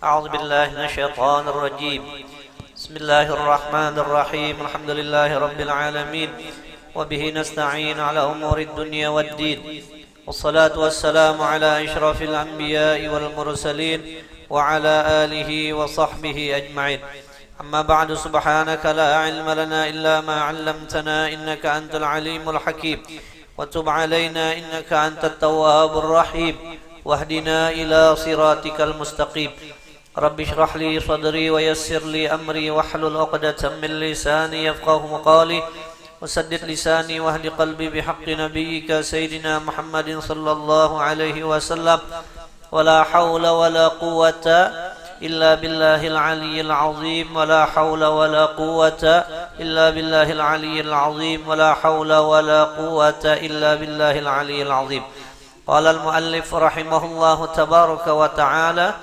أعوذ بالله من الشيطان الرجيم. بسم الله الرحمن الرحيم. الحمد لله رب العالمين وبه نستعين على أمور الدنيا والدين، والصلاة والسلام على أشرف الأنبياء والمرسلين وعلى آله وصحبه أجمعين. أما بعد، سبحانك لا علم لنا إلا ما علمتنا إنك أنت العليم الحكيم، وتب علينا إنك أنت التواب الرحيم، واهدنا إلى صراطك المستقيم. رب اشرح لي صدري ويسر لي أمري واحلل عقدة من لساني يفقه مقالي، وسدد لساني واهد قلبي بحق نبيك سيدنا محمد صلى الله عليه وسلم. ولا حول ولا قوة إلا بالله العلي العظيم، ولا حول ولا قوة إلا بالله العلي العظيم، ولا حول ولا قوة إلا بالله العلي العظيم. قال المؤلف رحمه الله تبارك وتعالى: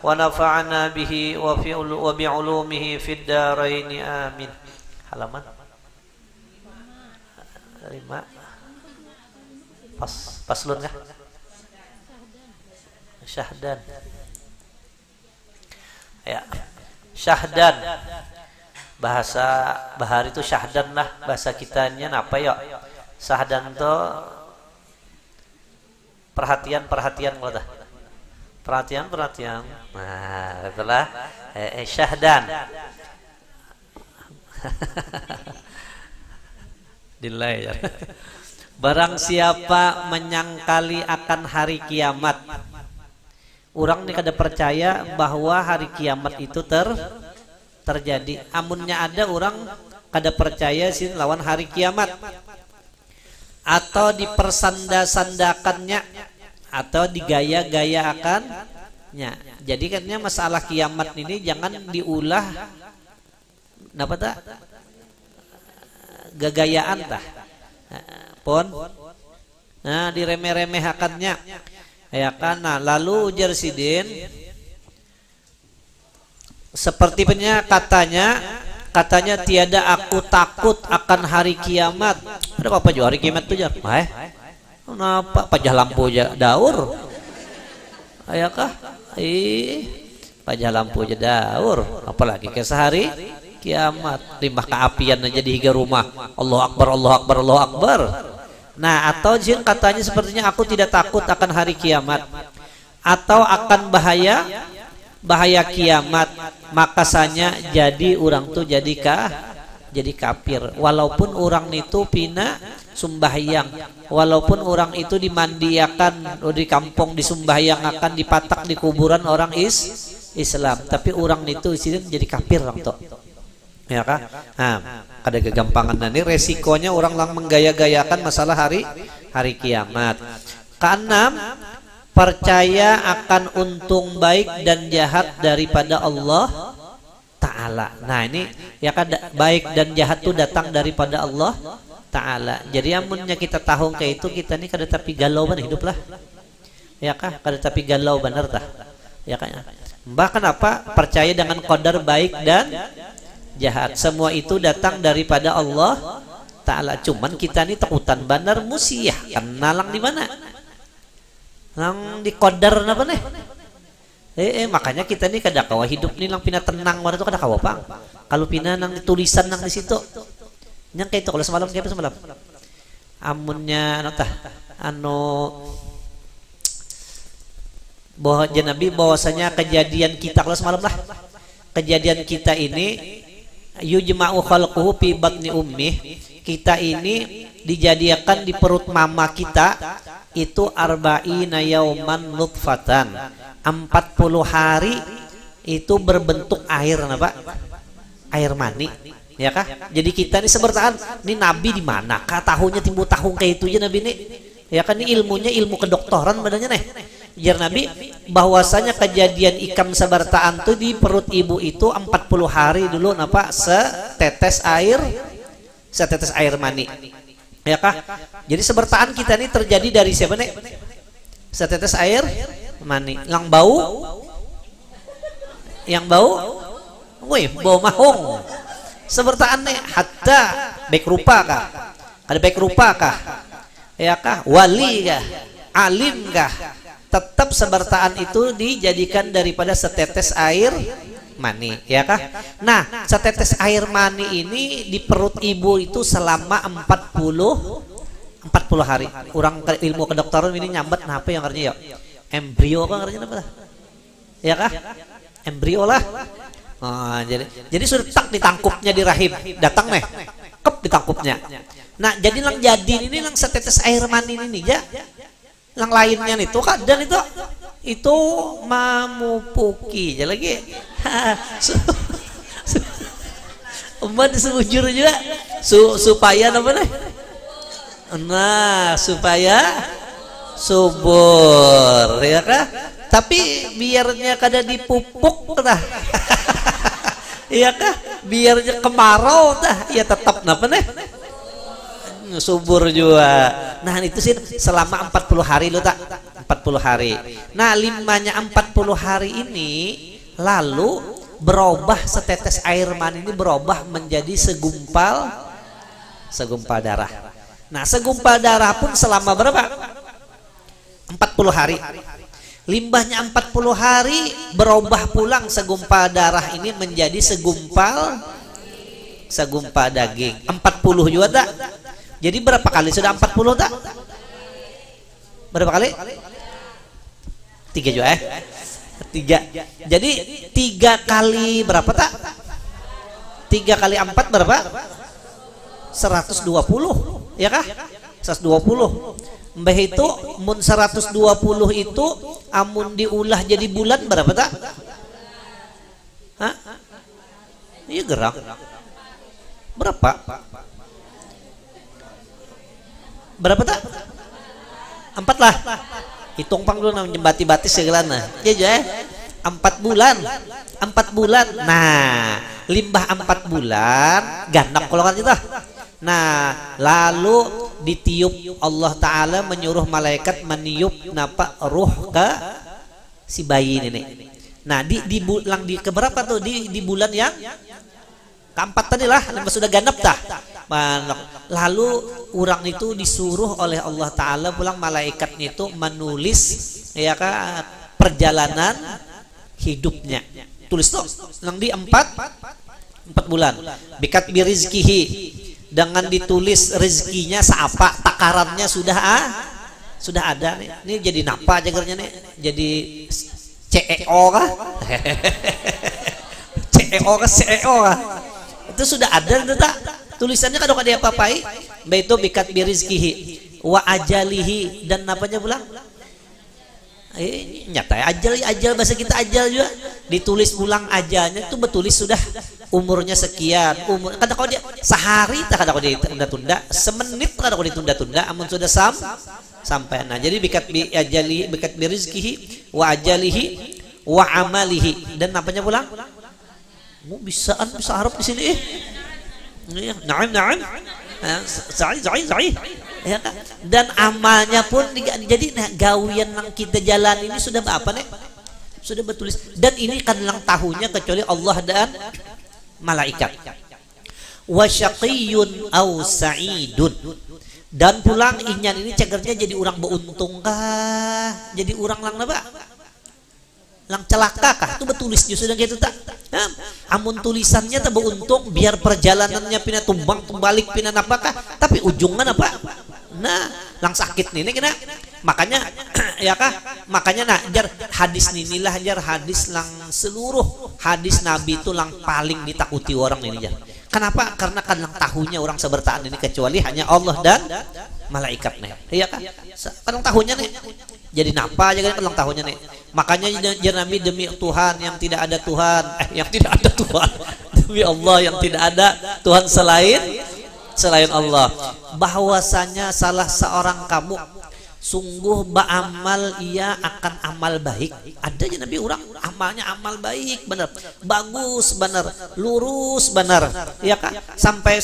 ونفعنا به وبعلومه في الدارين آمين. halaman 5 paslun kah? Syahdan. Ya, syahdan. Bahasa bahari itu syahdan lah, bahasa kitanya apa ya? Syahdan itu perhatian kalau dah. Perhatian. Nah, itulah syahdan. Dilai. Barang siapa menyangkali akan hari kiamat, orang ini kada percaya bahwa hari kiamat itu terjadi. Amunnya ada orang kada percaya sih lawan hari kiamat, atau dipersanda-sandakannya, atau digaya-gaya akannya. Jadi katanya masalah kiamat ini jangan diulah napa tak gagayaan tah pon, nah diremeh-remehakannya ya kan. Nah, lalu ujar sidin sepertinya katanya tiada aku takut akan hari kiamat. Ada apa juga hari kiamat tuh jar? Kenapa pajah lampu aja daur? Ayakah? Pajah lampu aja daur, apalagi ke sehari kiamat. Limbah keapian aja di higa rumah. Allahu Akbar, Allahu Akbar, Allahu Akbar. Nah, atau jin katanya sepertinya aku tidak takut akan hari kiamat atau akan bahaya kiamat, makasanya jadi orang tuh jadi kafir. Walaupun orang itu pina sumbahyang, walaupun orang itu dimandiakan di kampung, disumbahyang akan dipatak di kuburan orang Islam, tapi orang itu jadi kafir orang tuh. Ya kan? Nah, ada kegampangan ini resikonya orang lang menggaya-gayakan masalah hari kiamat. Keenam, percaya akan untung baik dan jahat daripada Allah Ta'ala. Nah, ini ya kan, baik dan jahat itu datang daripada Allah Ta'ala. Jadi amunnya kita tahu kayak itu, kita ini kada tapi galau benar hidup lah. Ya kah? Kada tapi galau benar tah. Ya kan? Bahkan apa? Percaya dengan qadar baik dan jahat. Semua itu datang daripada Allah Ta'ala. Cuman kita ini takutan benar musiah. Kenalang di mana? Nang di qadar napa nih? Makanya kita nih kada kawa hidup nih lang pina tenang mana tuh kada kawa pang. Kalau pina nang tulisan nang di situ. Yang kayak itu kalau semalam kayak semalam. Amunnya bahwa Nabi bahwasanya kejadian kita kalau semalam lah. Kejadian kita ini yujma'u khalquhu fi batni ummih. Kita ini dijadikan di perut mama kita itu arba'ina yauman nutfatan. 40 hari itu berbentuk air apa? Air mani. Ya kah? Jadi kita ini sebertaan, ini Nabi di mana? Tahunya timbul tahun kayak itu aja Nabi ini. Ya kan, ini ilmunya ilmu kedokteran badannya nih. Jar Nabi bahwasanya kejadian ikam sebertaan tuh di perut ibu itu 40 hari dulu napa setetes air mani. Ya kah? Jadi sebertaan kita ini terjadi dari siapa nih? Setetes air mani. Yang bau, bau mahung. Sebertaan nih hatta baik rupa kah? Ada baik rupa kah? Ya kah? Wali kah? Alim kah? tetap sebertaan itu dijadikan daripada setetes air mani, ya kah? Nah, setetes air mani ini di perut ibu itu selama 40 hari. Orang ilmu kedokteran ini nyambat apa yang artinya ya? Embrio kan artinya apa? Ya kah? Embrio lah. Oh, jadi sudah tak ditangkupnya di rahim, datang nih, kep ditangkupnya. Nah, jadi lang jadi ini lang setetes air mani ini ya. Lang lainnya itu kan dan itu mamupuki aja lagi. Umat sebujur juga supaya apa nih? Nah, supaya subur, ya kah? Tapi biarnya kada dipupuk dah. Iya kah? Biarnya kemarau dah, ya tetap napa nih? Subur juga. Nah, itu sih selama 40 hari lo tak? 40 hari. Nah, limanya 40 hari ini lalu berubah setetes air mani ini berubah menjadi segumpal darah. Nah, segumpal darah pun selama berapa? 40 hari. Limbahnya 40 hari berubah pulang segumpal darah ini menjadi segumpal daging. 40 juga tak? Jadi berapa kali sudah 40 tak? Berapa kali? 3 juga 3. Jadi 3 kali berapa tak? 3 kali 4 berapa? 120, ya kah? 120. Mbah itu mun 120 itu amun diulah jadi bulan berapa tak? Hah? Iya gerak. Berapa? Berapa tak? 4 lah. Hitung pang dulu namanya bati-bati segelana. Ya 4 bulan. 4 bulan. Nah, limbah 4 bulan ganap kalau kan kita. Nah, lalu ditiup Allah Ta'ala menyuruh malaikat meniup napa ruh ke si bayi ini. Nah, di bulan keberapa tuh? Di bulan yang keempat tadi lah, sudah ganap dah. Lalu orang itu disuruh oleh Allah Ta'ala pulang malaikatnya itu menulis ya kah perjalanan hidupnya. Tulis tuh yang di 4 bulan. Bikat birizkihi, dengan ditulis rezekinya seapa, takarannya sudah ada nih. Ini jadi napa jagarnya nih? Jadi CEO kah? CEO kah? Itu sudah ada tak? Tulisannya kadang ada apa-apai. Baik itu bikat birizkihi wa ajalihi dan apanya pulang? Nyata ajal bahasa kita ajal juga ditulis ulang ajalnya itu betulis sudah umurnya sekian, umur kata kalau dia sehari tak kata kalau dia tunda-tunda, semenit kata kalau ditunda-tunda, amun sudah sampai. Nah, jadi bikat bi ajali bikat bi rizkihi wa ajalihi wa amalihi dan apanya pulang? Bisa Arab di sini Naam. Zai. Ya, dan amalnya pun jadi nah, gawian yang kita jalan ini sudah apa nih? Sudah bertulis dan ini kan lang tahunya kecuali Allah dan malaikat. Wa syaqiyun aw sa'idun. Dan pulang inyan ini cagernya jadi orang beruntung kah? Jadi orang lang apa? Lang celaka kah? Itu betulis justru yang gitu tak? Amun tulisannya tak beruntung biar perjalanannya pina tumbang tumbalik pina apakah? Tapi ujungnya apa? Nah, lang sakit nih kena. Makanya ya kah? Makanya nah jar hadis inilah jar hadis lang seluruh hadis Nabi itu lang paling ditakuti orang ini jar. Kenapa? Karena kan lang tahunya orang sebertaan ini kecuali hanya Allah dan malaikatnya. Iya kah? Kan tahunya nih. Jadi napa aja kan lang tahunya nih. Makanya jar Nabi demi Tuhan yang tidak ada Tuhan, yang tidak ada Tuhan. Demi Allah yang tidak ada Tuhan selain Allah, bahwasanya salah seorang kamu sungguh beramal ia akan amal baik. Adanya Nabi orang amalnya amal baik benar, bagus benar, lurus benar, ya kan? Sampai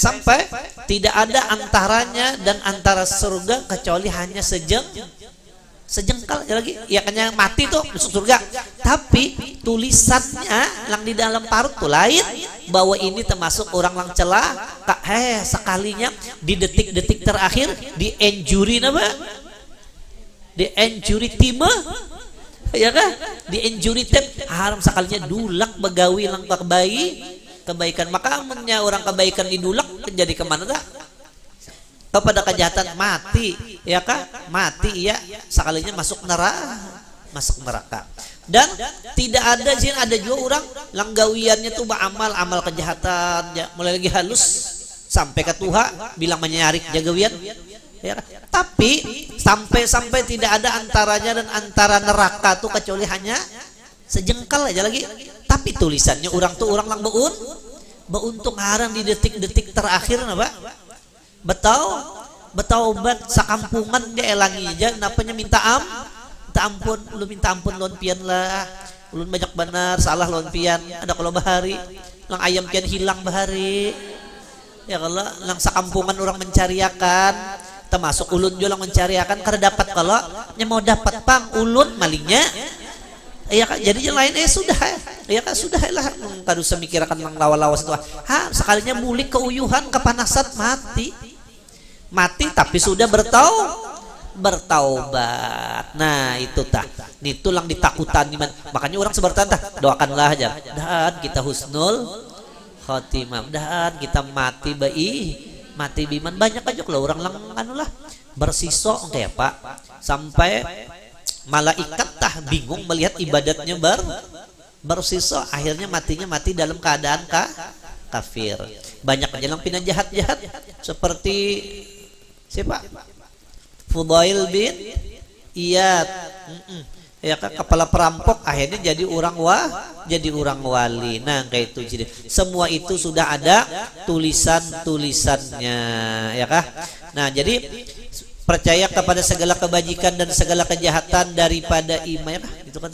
tidak ada antaranya dan antara surga kecuali hanya sejengkal lagi, ya kan yang mati tuh masuk surga. Tapi tulisannya yang di dalam parut tuh lain, bahwa ini termasuk orang yang celah. Sekalinya di detik-detik terakhir di injury nama, di injury time Ya kan? Di injury time haram sekalinya dulak begawi lang kebaikan. Maka amunnya orang kebaikan didulak jadi kemana tak? Kepada kejahatan mati, ya kan? Mati ya sekalinya masuk neraka. Dan tidak ada jin, ada juga orang langgawiannya tuh amal kejahatan ya, mulai lagi halus sampai ke Tuhan bilang menyarik jagawian ya kan? Tapi sampai tidak ada antaranya dan antara neraka tuh kecuali hanya sejengkal aja lagi. Tapi tulisannya orang lang beuntung haram di detik-detik terakhir apa? Betaubat sakampungan dia elangi aja napanya minta ampun, lu minta ampun lon pian lah, ulun banyak benar salah lon pian, ada kalau bahari lang ayam pian hilang bahari ya, kalau lang sakampungan orang mencariakan termasuk ulun juga lang mencariakan karena dapat, kalau mau dapat pang ulun malingnya ya kan, jadi yang lain sudah ya kan, sudah lah kadu semikirakan lang lawas-lawas itu sekalinya mulik keuyuhan kepanasan mati tapi sudah bertaubat. Nah itu lang ditakutan iman. Makanya orang sebertan doakanlah aja dan kita husnul khotimah, dan kita mati biman. Banyak aja kalau orang lang anulah bersisok kayak Pak, sampai malaikat bingung melihat ibadatnya bersisok, akhirnya mati dalam keadaan kafir. Banyak aja lang pindah jahat seperti siapa? Fudail bin Iyad ya kan, kepala perampok akhirnya jadi orang wali. Nah kayak itu, jadi semua itu sudah ada tulisannya ya kah. Nah jadi percaya kepada segala kebajikan dan segala kejahatan daripada iman itu kan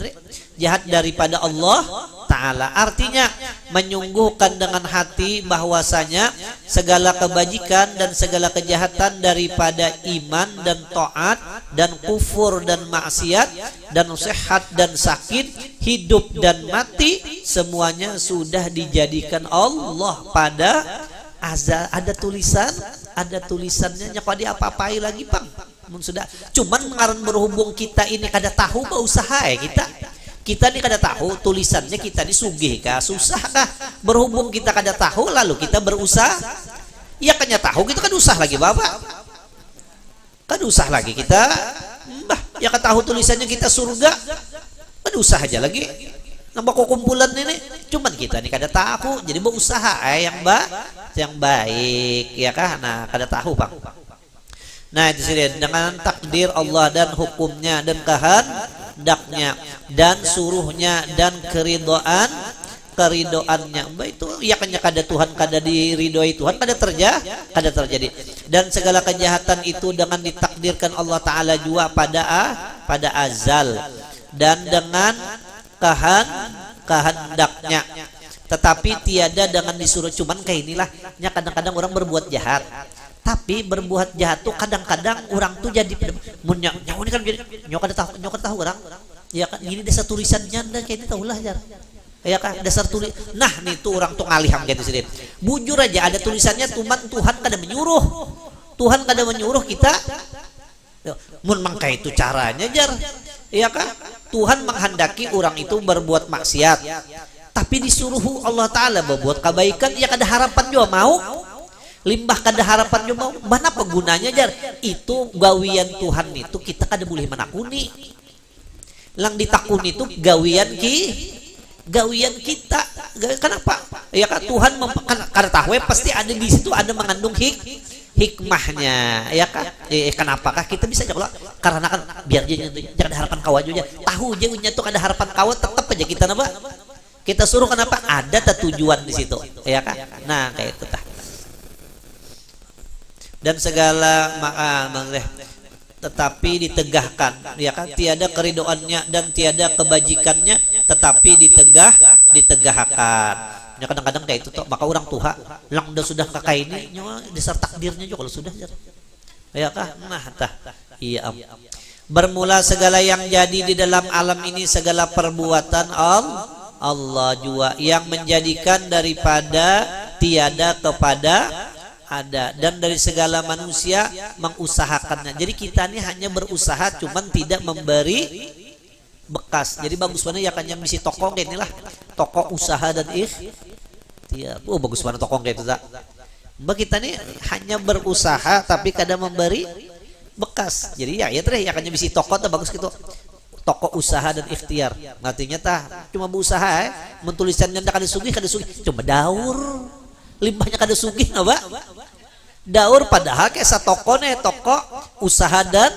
jahat daripada Allah Ta'ala. Artinya menyungguhkan dengan hati bahwasanya segala kebajikan dan segala kejahatan daripada iman dan taat dan kufur dan maksiat dan sehat dan sakit, hidup dan mati, semuanya sudah dijadikan Allah pada azal. Ada tulisannya nyapa dia apa-apai lagi Bang. Sudah cuman mengaran berhubung kita ini kada tahu usaha ya kita ini kada tahu tulisannya, kita ini sugih kah susah kah, berhubung kita kada tahu lalu kita berusaha ya kan, tahu kita kan usah lagi Bapak, kan usah lagi kita ya kan tahu tulisannya kita surga kan usah aja lagi nambah kumpulan ini, cuman kita ini kada tahu jadi berusaha yang baik ya kah. Nah kada tahu Bang. Nah itu sih dengan takdir Allah dan hukumnya dan kehendaknya dan suruhnya dan keridoannya itu ya kan kada Tuhan kada diridoi Tuhan kada terjadi. Dan segala kejahatan itu dengan ditakdirkan Allah Ta'ala juga pada azal dan dengan kehendaknya, tetapi tiada dengan disuruh. Cuman kayak inilah nya kadang-kadang orang berbuat jahat, tapi berbuat jahat tuh kadang-kadang orang tuh jadi nyawa ini kan nyokap tahu orang ya kan, ini dasar tulisan nyanda kayak ini tahulah jar ya kan, dasar tulis. Nah nih tuh orang tuh ngaliham gitu sih, bujur aja ada tulisannya, Tuhan kada menyuruh kita mun mangka itu caranya jar ya kan. Tuhan menghendaki orang itu berbuat maksiat, tapi disuruh Allah Ta'ala berbuat kebaikan, ya kada harapan juga mau limbah, kada harapan juga mau. Mana pegunanya jar itu gawian Tuhan itu kita kada boleh menakuni. Lang ditakuni itu gawian kita. Kenapa? Ya kan Tuhan kada tahu pasti ada di situ, ada mengandung hikmahnya ya kan. Kenapakah kita bisa aja kalau karena kan biar jangan harapan kawan juga tahu aja punya tuh ada harapan kawan, tetap aja kita kita suruh. Kenapa? Ada tujuan di situ ya kan. Nah kayak itu dan segala tetapi ditegahkan ya kan, tiada keridoannya dan tiada kebajikannya tetapi ditegahkan ya. Kadang-kadang kayak itu maka orang tuha lang sudah kakak ini nyawa dasar takdirnya juga kalau sudah ya kah. Nah iya bermula segala yang jadi di dalam alam ini, segala perbuatan Allah juga yang menjadikan daripada tiada kepada ada, dan dari segala manusia mengusahakannya. Jadi kita ini hanya berusaha, cuman tidak memberi bekas. Jadi bagus mana ya kan yang bisi toko inilah toko usaha dan ikhtiar. Oh bagus mana toko kayak itu tak. Mbak kita nih hanya berusaha tapi kadang memberi bekas. Jadi ya teh ya kan yang bisi toko tuh bagus gitu. Toko usaha dan ikhtiar. Artinya tah cuma berusaha mentulisannya kada sugih cuma daur. Limbahnya kada sugih nggak daur padahal kayak satoko nih toko usaha dan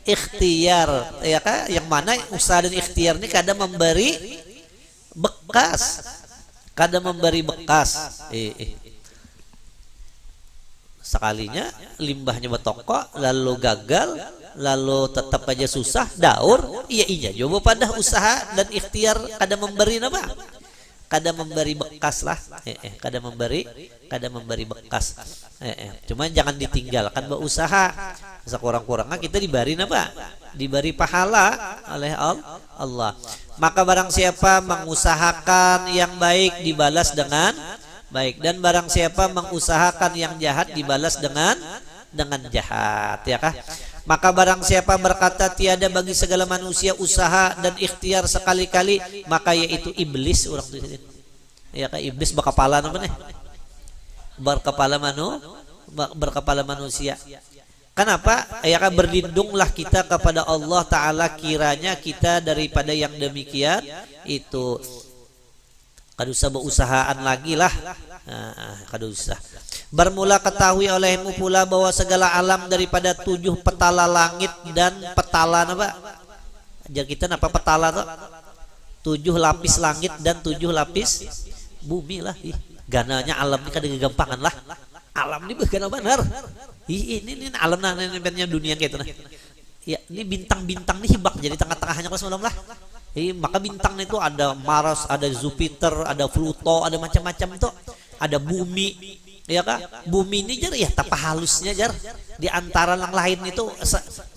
ikhtiar ya kan yang mana usaha dan ikhtiar ini kadang memberi bekas sekalinya limbahnya betoko lalu gagal lalu tetap aja susah daur iya coba pada usaha dan ikhtiar kadang memberi apa kadang memberi bekas lah kadang memberi bekas cuman jangan ditinggalkan berusaha sekurang-kurangnya kita diberi apa diberi pahala oleh Allah maka barang siapa mengusahakan yang baik dibalas dengan baik dan barang siapa mengusahakan yang jahat dibalas dengan jahat ya kah maka barang siapa berkata tiada bagi segala manusia usaha dan ikhtiar sekali-kali maka yaitu iblis orang itu ya kah iblis berkepala apa nih berkepala manusia. Kenapa? Ya kan berlindunglah kita kepada Allah Ta'ala kiranya kita daripada yang demikian itu kadusa berusahaan lagi lah kadusa. Bermula ketahui olehmu pula bahwa segala alam daripada 7 petala langit dan petala apa? Ajar kita apa petala tuh? 7 lapis langit dan 7 lapis bumi lah. Gananya alam ini kada gampangan lah. Alam ini bukan benar. Ini alam namanya dunia gitu nah. Ya, ini bintang-bintang nih hibak jadi tengah-tengahnya kelas malam lah. Maka bintang itu ada Mars, ada Jupiter, ada Pluto, ada macam-macam itu. Ada bumi. Ya kah? Bumi ini jar ya tapa halusnya jar. Di antara yang lain itu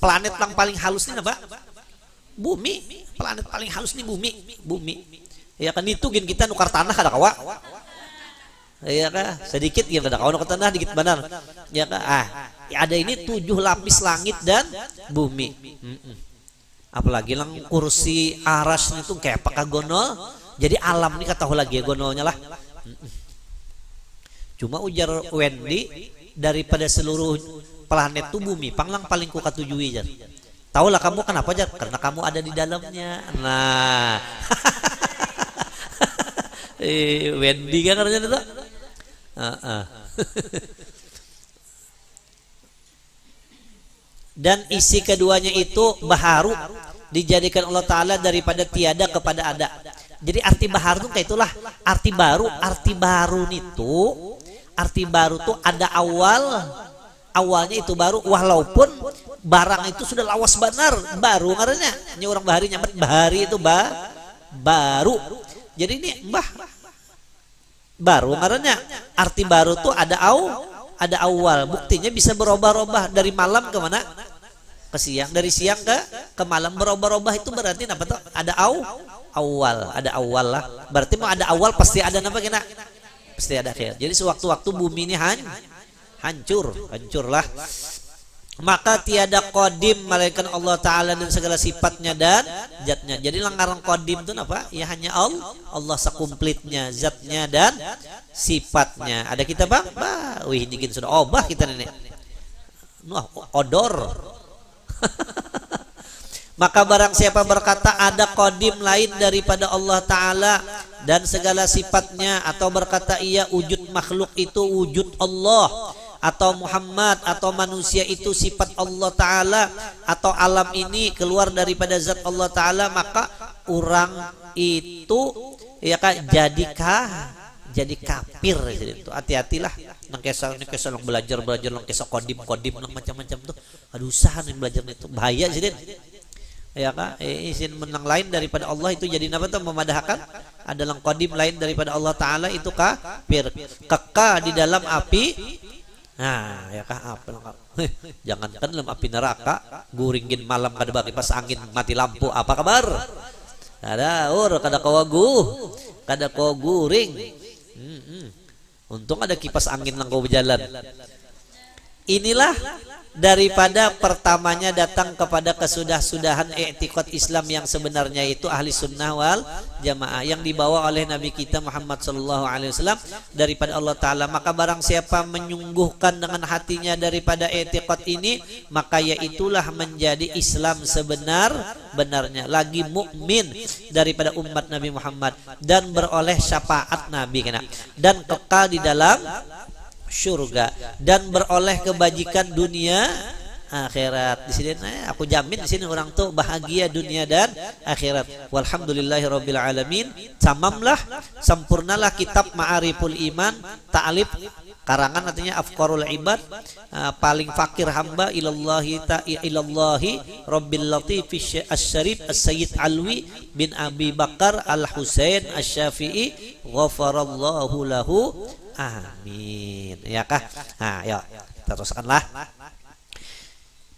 planet yang paling halus ini apa? Bumi. Planet paling halus ini bumi. Ya kan itu gin kita nukar tanah kada kawa. Ya kah? Sedikit ya kada kawa nukar tanah dikit benar. Ya kah? Ya ada ini 7 lapis langit dan bumi. Apalagi lang kursi aras itu kayak apakah gonol. Jadi alam ini katahu lagi ya gonolnya lah. Cuma ujar Wendy daripada seluruh planet itu bumi panglang paling ku katujui jar. Tahulah kamu kenapa jar? Karena kamu ada di dalamnya. Nah. Wendy kan kerjanya itu. Dan isi keduanya itu baharu dijadikan Allah Ta'ala daripada tiada kepada ada. Jadi arti baharu itu kayak itulah arti baru itu ada awalnya itu baru walaupun barang itu sudah lawas benar baru ngarannya ini orang bahari nyamet bahari itu baru jadi ini baru ngarannya arti baru tuh ada awal buktinya bisa berubah-ubah dari malam ke mana ke siang dari siang ke malam berubah-ubah itu berarti apa tuh ada awal lah berarti mau ada awal pasti ada apa kena pasti ada akhir. Jadi sewaktu-waktu bumi ini hancurlah. Maka tiada qadim malaikat Allah Ta'ala dan segala sifatnya dan zatnya. Jadi langaran qadim itu apa? Ya hanya Allah sekumplitnya zatnya dan sifatnya. Ada kita bang? Wih ini sudah obah kita nenek. Odor. Maka barang siapa berkata ada qadim lain daripada Allah Ta'ala dan segala sifatnya atau berkata iya wujud makhluk itu wujud Allah atau Muhammad atau manusia itu sifat Allah Ta'ala atau alam ini keluar daripada zat Allah Ta'ala maka orang itu ya kan jadi kafir itu hati-hatilah nang kesal nang belajar nang kesal kodim nang macam-macam tuh aduh usah nih belajar itu bahaya sih ya kan izin menang lain daripada Allah itu jadi apa tuh memadahkan adalah qadim lain daripada Allah Ta'ala itu kafir kekal di dalam api. Nah ya kah apa jangankan dalam api neraka guringin malam kada bagi pas angin mati lampu apa kabar ada kada kawa guring untung ada kipas angin lang kau berjalan. Inilah daripada pertamanya datang kepada kesudah-sudahan i'tiqad Islam yang sebenarnya itu ahli sunnah wal jamaah yang dibawa oleh Nabi kita Muhammad sallallahu alaihi wasallam daripada Allah Ta'ala. Maka barang siapa menyungguhkan dengan hatinya daripada i'tiqad ini, maka yaitulah menjadi Islam sebenar-benarnya, lagi mukmin daripada umat Nabi Muhammad dan beroleh syafaat Nabi dan kekal di dalam surga dan beroleh kebajikan dunia akhirat. Di sini aku jamin di sini orang tuh bahagia dunia dan akhirat. Walhamdulillahirabbil alamin. Tamamlah, sempurnalah kitab Ma'ariful Iman ta'alif karangan artinya afqarul ibad, paling fakir hamba ilallahi rabbil latif asy-syarif as-sayyid Alwi bin Abi Bakar al-Husain asy-Syafi'i ghafarallahu lahu. Amin. Ya kah? Nah, yuk teruskanlah.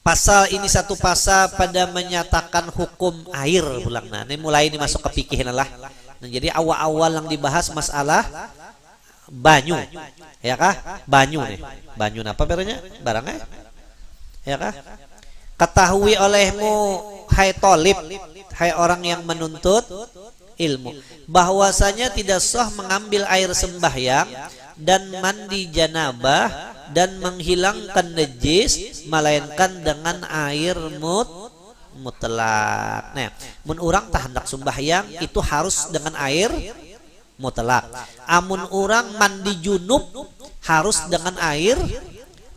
Pasal ini satu pasal pada menyatakan hukum air pulang. Nah, ini mulai ini masuk ke fikih lah. Nah, jadi awal-awal yang dibahas masalah banyu. Ya kah? Banyu nih. Banyu apa berenya? Barangnya? Ya kah? Ketahui olehmu hai tolib, hai orang yang menuntut ilmu, bahwasanya tidak sah mengambil air sembahyang dan mandi janabah dan menghilangkan najis melainkan dengan air mutlak. Nah, mun urang tah hendak sembahyang itu harus dengan air mutlak. Amun urang mandi junub harus dengan air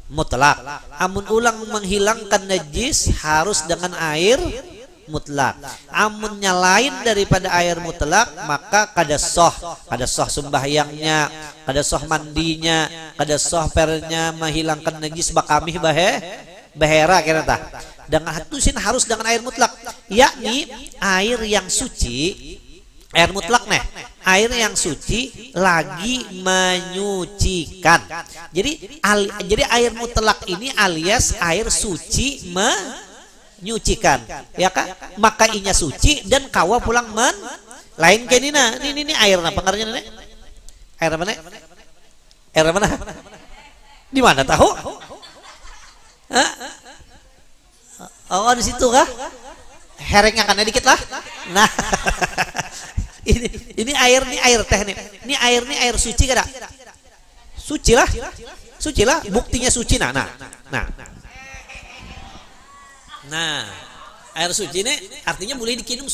mutlak. Amun ulang menghilangkan najis harus dengan air mutlak. Amunnya lain daripada air mutlak, maka kada soh sembahyangnya, kada soh mandinya, kada soh pernya menghilangkan najis bakami bahera kira tah. Dengan hatusin harus dengan air mutlak, yakni air yang suci, air mutlak nih, air yang suci lagi menyucikan. Jadi air mutlak ini alias air suci menyucikan, ya kak? Maka inya suci dan kawa pulang lain kayak ini air apa pengarnya nih? Air apa nih? Air mana? Di mana tahu? Hah? Oh di situ kah? Herengnya kan dikit lah. Nah, ini air nih, air teh nih. Ini air suci kada? Suci lah. Buktinya suci Nah, air suci ini artinya boleh dikinum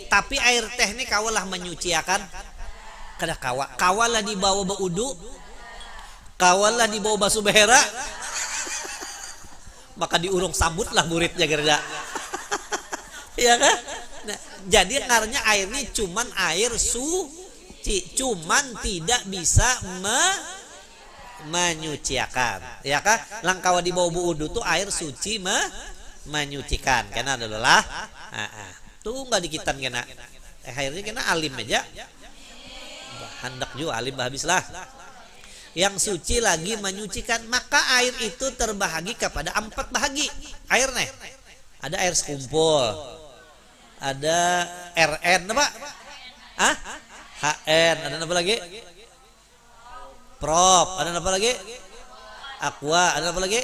tapi air teh ini kawalah menyuciakan kada kawalah dibawa baudu, kawalah dibawa basuh behera, maka diurung sambut lah muridnya gerda. Ya kan? Nah, jadi ngarannya air ini cuman air suci, cuman tidak bisa menyuciakan, ya kan? Langkawa dibawa baudu tuh air suci menyucikan, karena adalah tuh nggak dikitan kena akhirnya kena alim aja hendak juga alim habislah yang suci lagi menyucikan. Maka air itu terbahagi kepada 4 bahagi air nih. Ada air sekumpul, ada RN apa HN, ada apa lagi prop, ada apa lagi aqua, ada apa lagi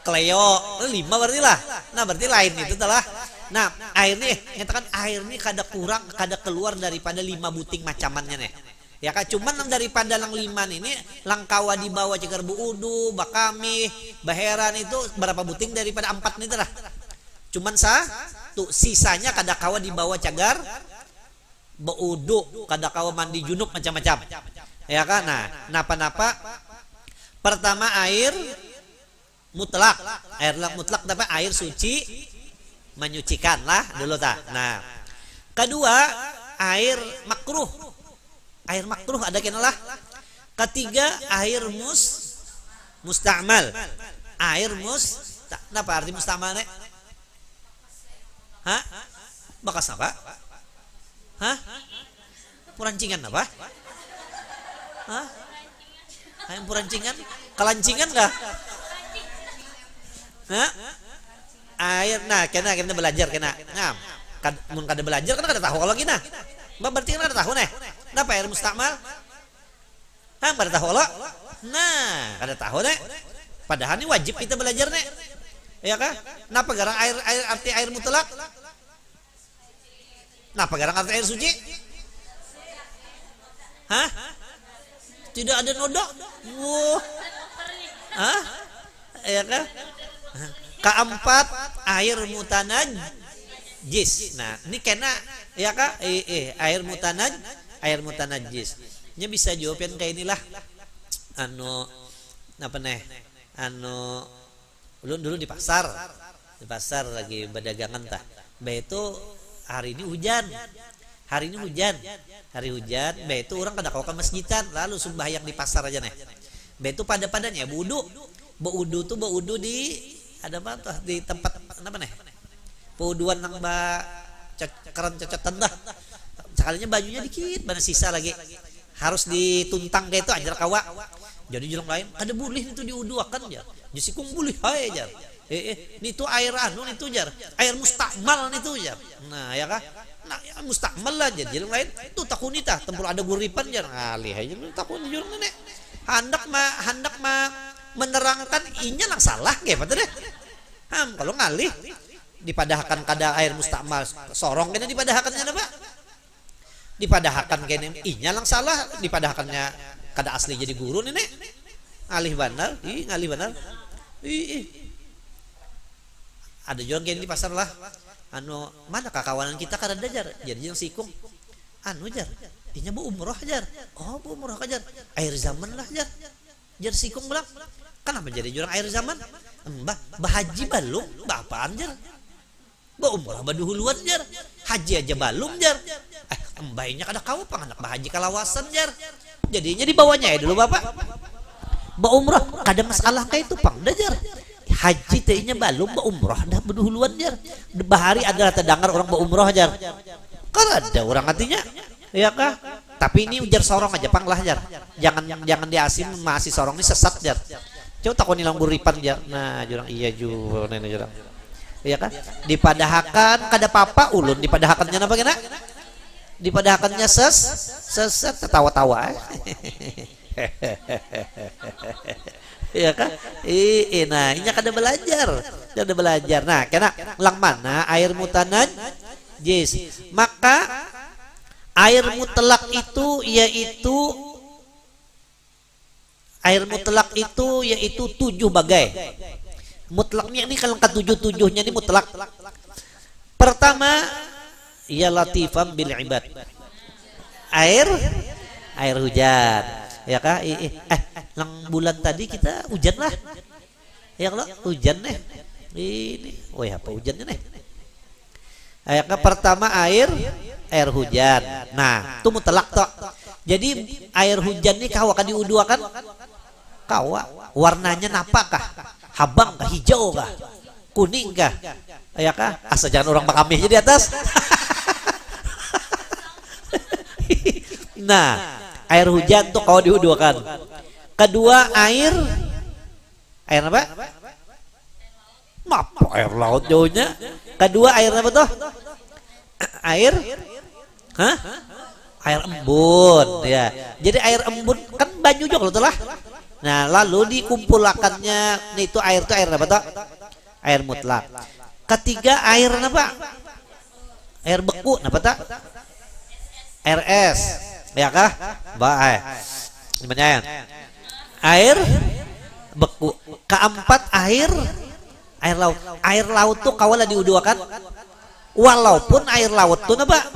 Cleo, 5 berarti lah. Nah berarti lain itu telah. Nah air nih, nyatakan air nih kada kurang, kada keluar daripada 5 buting macamannya nih. Ya kan, cuman daripada lang 5 ini, langkawa dibawa cegar buudu, bakami, baheran itu berapa buting daripada 4 nih telah. Cuman tuh sisanya kada kawa dibawa cagar buudu, kada kawa mandi junub macam-macam. Ya kan, nah napa-napa pertama air mutlak, mutlak tapi air suci menyucikan lah dulu tak. Nah kedua air makruh ada kenalah. Ketiga air musta'mal, apa arti musta'mal nek? Bakas apa? Purancingan apa? Ayam purancingan, kelancingan kah? Air kena belajar mun kada belajar kan kada tahu kalau gina. Berarti kan kada tahu nih. Kenapa air musta'mal? pada tahu lo? Nah, kada tahu nek. Padahal ini wajib kita belajar nek. Ya kah? Napa garang air arti air mutlak? Napa garang arti air suci? Hah? Tidak ada noda? Wah. Hah? Ya kah? Keempat, air mutanajis. Nah, ini kena ya kah? Air mutanajis. Nya bisa jawabin kayak inilah. Apa nih? Ulun dulu di pasar lagi berdagangan tah. Itu hari ini hujan. Hari hujan, itu orang kada kau ke masjidan, lalu sembahyang di pasar aja nih. Itu pada-padanya Baudu di ada apa tuh di tempat apa nih? Pauduan nang keran cocotan dah. Sekalinya bajunya dikit, mana sisa lagi. Harus dituntang kayak itu ajar kawa. Jadi jalan lain kada boleh itu diuduakan jar. Jisikung boleh hai jar. Ini tuh air itu jar. Air mustakmal itu jar. Nah, ya kah? Nah, ya mustakmal lah jar. Jalan lain itu takunita tempur ada guripan jar. Alih aja takun jalan nenek. Hendak menerangkan inya lang salah kayak apa deh. Kalau ngalih dipadahkan kada air mustakmal sorong kena dipadahkannya apa? Dipadahkan kena inya lang salah, dipadahkannya kada asli jadi guru nenek. Ngalih benar. Ada juga yang di pasar lah. Mana kakawanan kita kada jar. Jadi yang sikung. Jar. Inya bu umroh jar. Oh, bu umroh ajar. Air zaman lah jar. Jar sikung bilang. Kenapa jadi jurang air zaman? Mbah, bahaji balum, apaan jar? Ba umrah baduhuluan jar. Haji aja balum jar. Mbahnya kada kau panganak bahaji kalawasan jar. Jadinya dibawanya ya dulu bapak. Ba umrah kada masalah kayak itu pang jar. Haji tehnya balum ba umrah dah baduhuluan jar. Bahari adalah terdengar orang ba umrah jar. Kada ada orang artinya. Ya kah? Tapi ini ujar sorong aja pang lah jar. Jangan diasim masih sorong ini sesat jar. Coba takon nilang buripan jar. Nah, jurang iya juga nenek jurang. Iya kan? Dipadahakan kada papa ulun dipadahakannya apa kena? Dipadahakannya sesat ketawa-tawa. Iya kan? Nah, ini kada belajar. Nah, kena lang mana air mutanajis. Maka air mutlak itu yaitu 7 bagai. Mutlaknya ini kalau ke-7-7-nya ini mutlak. Pertama, ya latifam bil ibad. Air hujan. Ya kah? Lang bulan tadi kita hujan lah. Ya kalau hujan nih. Ini, apa hujannya nih? Ya kah? Pertama air hujan. Nah, itu mutlak toh. Jadi air hujan ini kawa kan diuduakan? Kawa. Warnanya napakah? Habang kah? Hijau kah? Kuning kah? Ya kah? Asal jangan orang makamih di atas. Nah, air hujan tuh kawa diuduakan. Kedua air apa? Apa air laut jauhnya? Kedua air apa tuh? Air embun ya. Jadi air embun kan banyu juga loh lah. Nah, lalu dikumpulkannya itu air apa toh? Air mutlak. Ketiga air apa? Air beku apa toh? Air es. Ya kah? Baik. Gimana? Air beku. Keempat air laut. Air laut tuh kawalah diuduakan. Walaupun air laut tuh apa?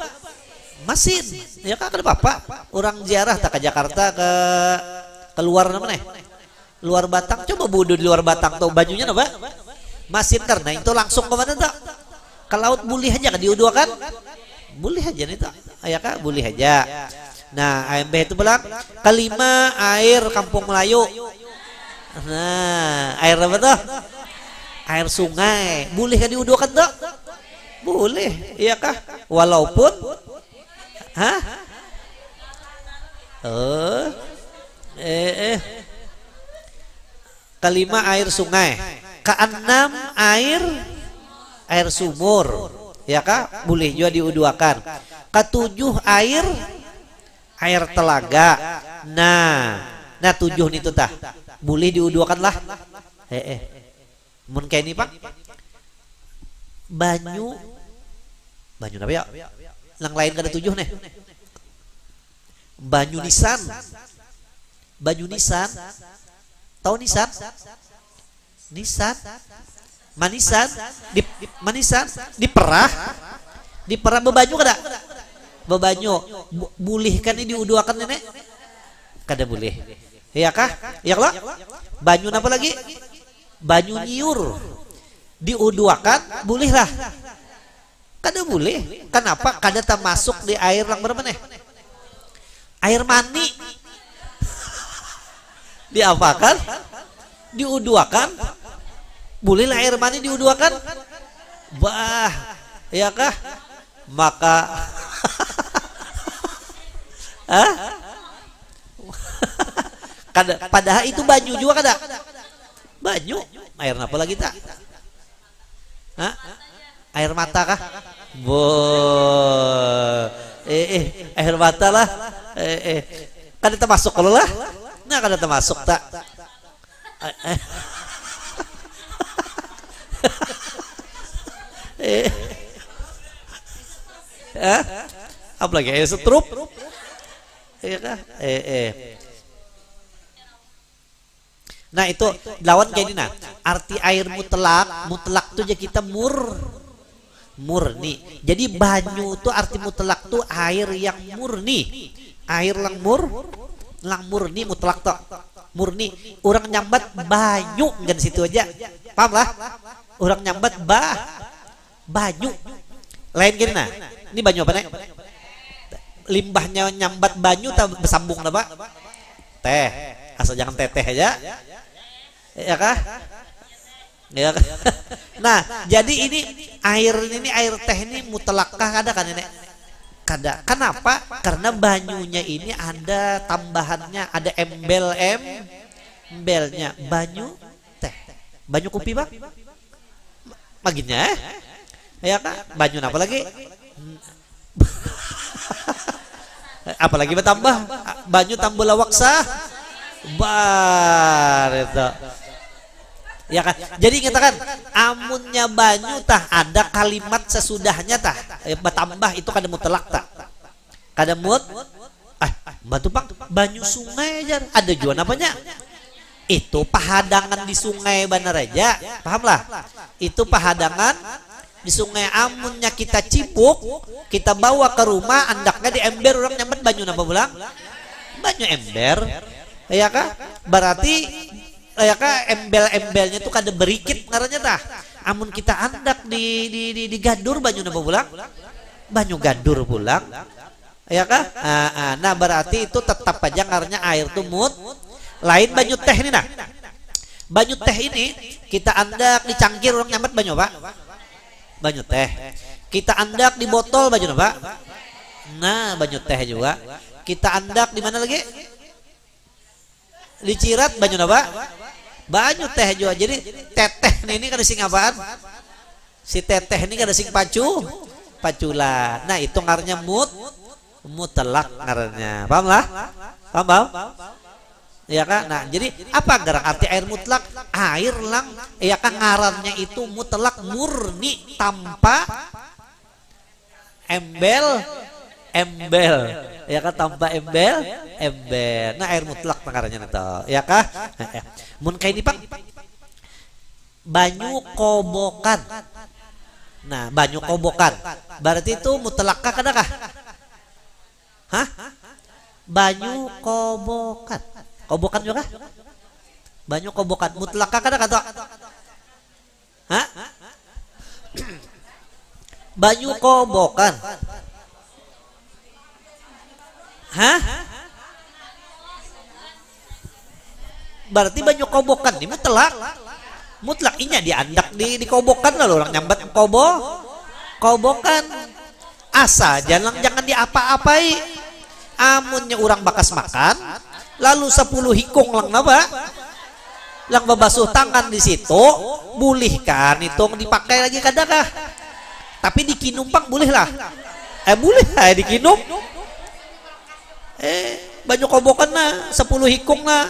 Masin. Ya kan ada apa-apa. Orang ziarah tak ke Jakarta ke luar mana nih? Luar Batang, coba budu di luar Batang tuh bajunya apa? Masin karena itu langsung ke mana tak? Ke laut boleh aja kan diuduakan? Boleh aja nih tak? Ya kan boleh aja. Nah, AMB itu bilang kelima air Kampung Melayu. Nah, air apa tuh? Air sungai. Boleh kan diuduakan tak? Boleh, iya kah? Walaupun kelima air sungai. Keenam air sumur. Ya kah? Boleh juga diuduakan. Ketujuh air telaga. Nah, Nah 7 nih tuh tah. Boleh diuduakan lah. Mun kayak ini Pak. Banyu apa ya? Yang lain kada 7 nih. Banyu nisan. Tahu nisan? Manisan diperah bebanyu kada? Bebanyu. Boleh kan ini diuduakan nenek? Kada boleh. Iya kah? Iya lah. Banyu apa lagi? Banyu nyiur. Diuduakan boleh lah. Kada boleh. Kenapa? Kada termasuk di air yang berapa nih? Air mani. Diapakan? Diuduakan. Boleh lah air mani diuduakan? Bah, iya kah? Maka padahal itu banyu juga kada? Banyu. Air apa lagi tak? Air mata kah? Air mata lah. Kada termasuk kalau lah. Nah kada termasuk tak? Apa lagi? Air setrup? Iya kah? Nah itu lawan kayak ini nah. Arti air mutlak tuh jadi kita murni. Jadi banyu tuh arti mutlak tuh air yang murni. Air lang murni mutlak tuh. Murni. Orang nyambat banyu kan situ aja. Paham lah? Orang nyambat banyu. Lain gini nah. Ini banyu apa nih? Limbahnya nyambat banyu tak bersambung lah Pak. Teh. Asal jangan teteh aja. Ya kah? Ya kah? Nah, jadi ini air teh ini mutlakah kada kan nenek? Kada. Kenapa? Karena banyunya ini ada tambahannya, ada embelnya. Banyu teh. Banyu kopi Pak? Maginya ya kah? Banyu apa lagi? Apalagi bertambah banyu tambah lawaksa bar itu ya kan. Jadi katakan amunnya banyu tah ada kalimat sesudahnya tah bertambah itu kada mutlak tah kada batu Pak banyu sungai aja ada juga namanya itu pahadangan di sungai benar aja paham lah itu pahadangan di sungai. Amunnya kita cipuk kita bawa ke rumah andaknya di ember orang nyambat banyu apa pulang banyu ember ya kah berarti ya kah embelnya tuh kada berikit ngarannya tah. Amun kita andak di gadur banyu apa pulang banyu gadur pulang ya kah. Nah berarti itu tetap aja ngarannya air tuh lain banyu teh ini nah. Banyu teh ini kita andak di cangkir orang nyambat banyu Pak banyu teh. Kita andak di botol banyu Pak. Nah banyu teh juga. Kita andak di mana lagi? Di cirat banyu Pak. Banyu teh juga. Jadi teteh ini kada sing apaan? Si teteh ini kada sing paculan. Nah itu ngarannya mutlak ngarannya. Paham lah? Paham? Ya kan? Nah, jadi apa garang arti air mutlak? Air lang ya kan ngarannya itu mutlak murni tanpa embel. Ya kan tanpa embel. Nah, air mutlak ngarannya itu. Ya kah? Mun kayak ini Pak. Banyu kobokan. Nah, banyu kobokan. Berarti itu mutlak kah kada kah? Hah? Banyu kobokan. Kobokan juga? Banyu kobokan mutlak kada kata? Hah? Banyu kobokan. Hah? Berarti banyu kobokan ini mutlak. Mutlak inya diandak di kobokan lalu orang nyambat kobokan. Asa jangan diapa-apai. Amunnya orang bakas makan lalu 10 hikung lang napa lang babasuh tangan di situ bolehkan itu dipakai lagi kadakah tapi dikinum Pak boleh lah boleh lah dikinum banyu kobokan na 10 hikung na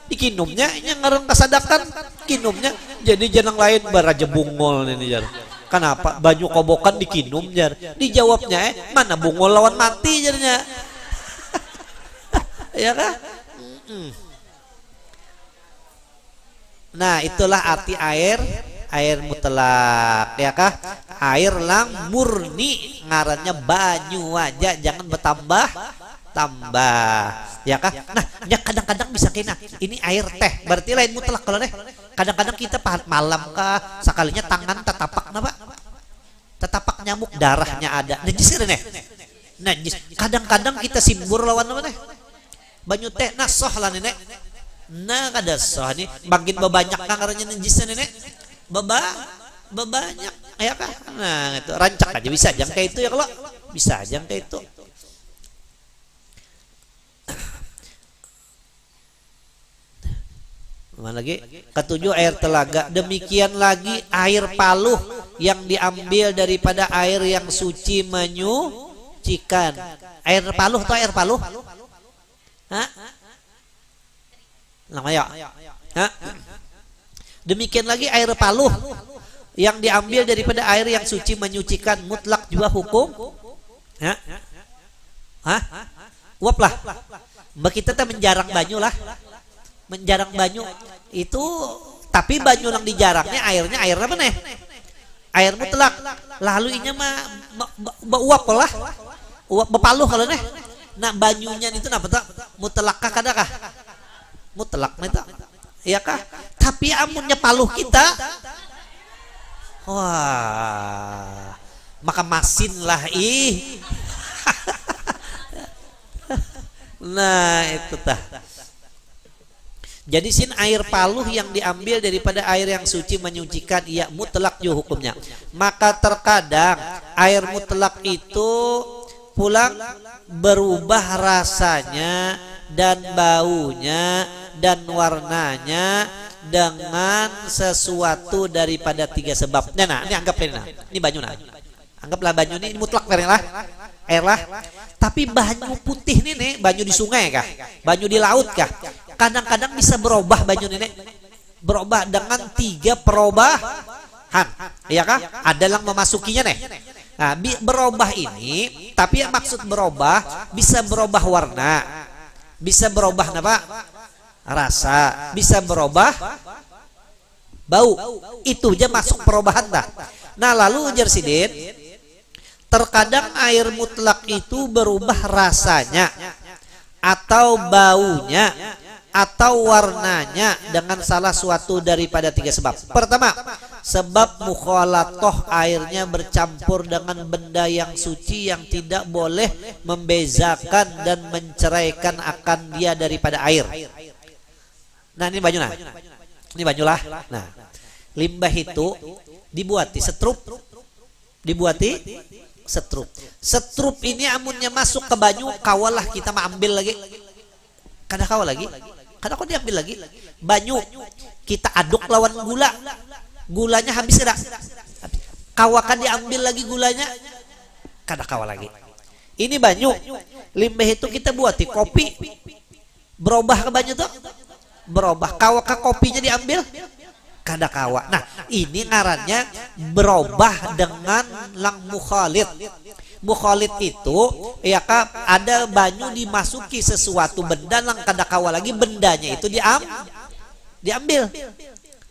dikinumnya nya ngareng kasadakan kinumnya jadi janang lain baraja bungol ini jar. Kenapa banyu kobokan dikinum jar? Dijawabnya mana bungol lawan mati jarnya. Ya kan? Nah, itulah arti air mutlak ya kah? Air lang murni ngarannya banyu aja, jangan bertambah ya kah? Nah, ya kadang-kadang bisa kena ini air teh, berarti lain mutlak kalau deh. Kadang-kadang kita pahat malam kah, sekalinya tangan tetapak napa? Tetapak nyamuk darahnya ada. Najis kan nih? Najis. Kadang-kadang kita simbur lawan apa nih? Banyu teh nasoh lah nenek. Nah kada soh nih makin bebanyak kangarnya najisnya nenek. Bebanyak ya kah? Nah itu rancak aja bisa jangka itu ya kalau bisa jangka itu. Mana lagi? Ketujuh air telaga. Demikian lagi air paluh yang diambil daripada air yang suci menyucikan. Air paluh atau air paluh? Hah? Namanya. Hah? Demikian lagi air paluh yang diambil daripada air yang suci menyucikan mutlak juga hukum. Hah? Hah? Uap lah. Mbak kita tuh menjarang banyu lah. Menjarang banyu itu tapi banyu yang dijarangnya airnya air apa nih? Air mutlak. Lalu inya mah uap lah. Uap bepaluh kalau nih. Nah banyunya itu apa tak mutlak kah kadakah? Mutlak nih tak? Iya kah? Tapi amunnya paluh kita, wah, maka masin lah ih. Nah itu tah. Jadi sin air paluh yang diambil daripada air yang suci menyucikan ia mutlak juga hukumnya. Maka terkadang air mutlak itu pulang berubah rasanya dan baunya dan warnanya dengan sesuatu daripada 3 sebab. Nah, ini anggap ini nah. Ini banyu nah. Anggaplah banyu ini mutlak lah. Air lah. Tapi banyu putih ini nih, banyu di sungai kah? Banyu di laut kah? Kadang-kadang bisa berubah banyu ini. Berubah dengan 3 perubahan. Iya kah? Ada yang memasukinya nih. Nah, berubah ini, tapi yang maksud berubah bisa berubah warna, bisa berubah apa? Rasa, bisa berubah bau. Itu aja masuk perubahan dah. Nah, lalu ujar Sidin, terkadang air mutlak itu berubah rasanya atau baunya atau warnanya dengan salah suatu daripada 3 sebab. Pertama, sebab mukhalatoh airnya bercampur dengan benda yang suci yang tidak boleh membezakan dan menceraikan akan dia daripada air. Nah ini banyu nah. Ini banyu lah. Nah limbah itu dibuati setrup. Setrup ini amunnya masuk ke banyu kawalah kita mau ambil lagi. Kada kawal lagi. Kada kau diambil lagi. Banyu kita aduk lawan gula. Gulanya habis tidak? Kawakan diambil lagi gulanya. Kada kawal lagi. Ini banyu. Limbah itu kita buati kopi. Berubah ke banyu tuh? Berubah. Kawakah kopinya diambil? Kada kawa. Nah, ini ngarannya berubah dengan lang mukhalid. Mukhalid itu ya kak ada banyu dimasuki sesuatu benda lang kada kawa lagi bendanya itu diambil.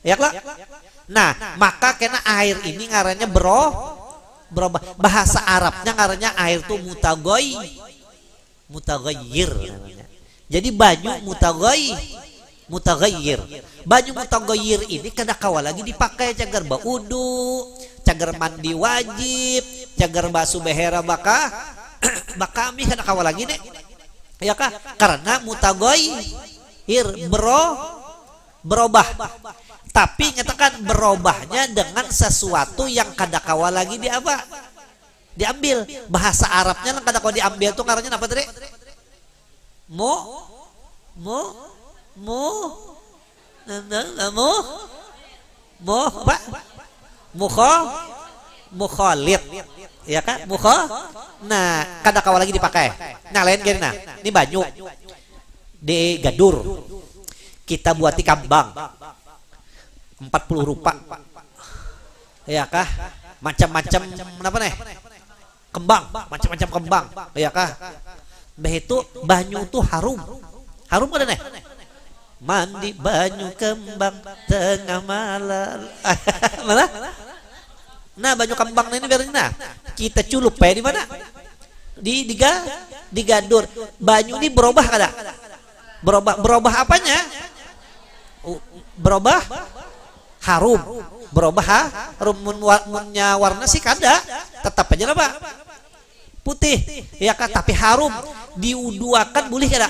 Ya kak? Nah, maka kena air ini ngarannya berubah. Bahasa Arabnya ngarannya air itu mutaghayyir namanya. Jadi banyu mutaghayyir. Banyu mutaghayyir ini kada kawa lagi dipakai cagar baudu, cagar mandi wajib, cagar basuh behera baka kami kada kawa lagi nih. Ya kah? Karena mutaghayyir berubah. Tapi nyatakan berubahnya dengan sesuatu yang kada kawa lagi di apa? Diambil. Bahasa Arabnya kada kawa diambil tuh karena apa tadi? Mukhalid. Ya kan? Nah, kada kawa lagi dipakai. Nah, lain gini nah. Ini banyu. di gadur kita buati kambang 40 rupa ya kah, macam-macam apa nih kembang, macam-macam kembang ya kah. Begitu banyu tuh harum kan nih, mandi banyu kembang tengah malam malah. Nah banyu kembang ini berarti kita culup ya di mana, di gadur. Banyu ini berubah kada, berubah apanya, berubah harum, berubah harum. Munnya warna sih kada, tetap aja lah pak putih ya kan, tapi harum. Diuduakan boleh kada,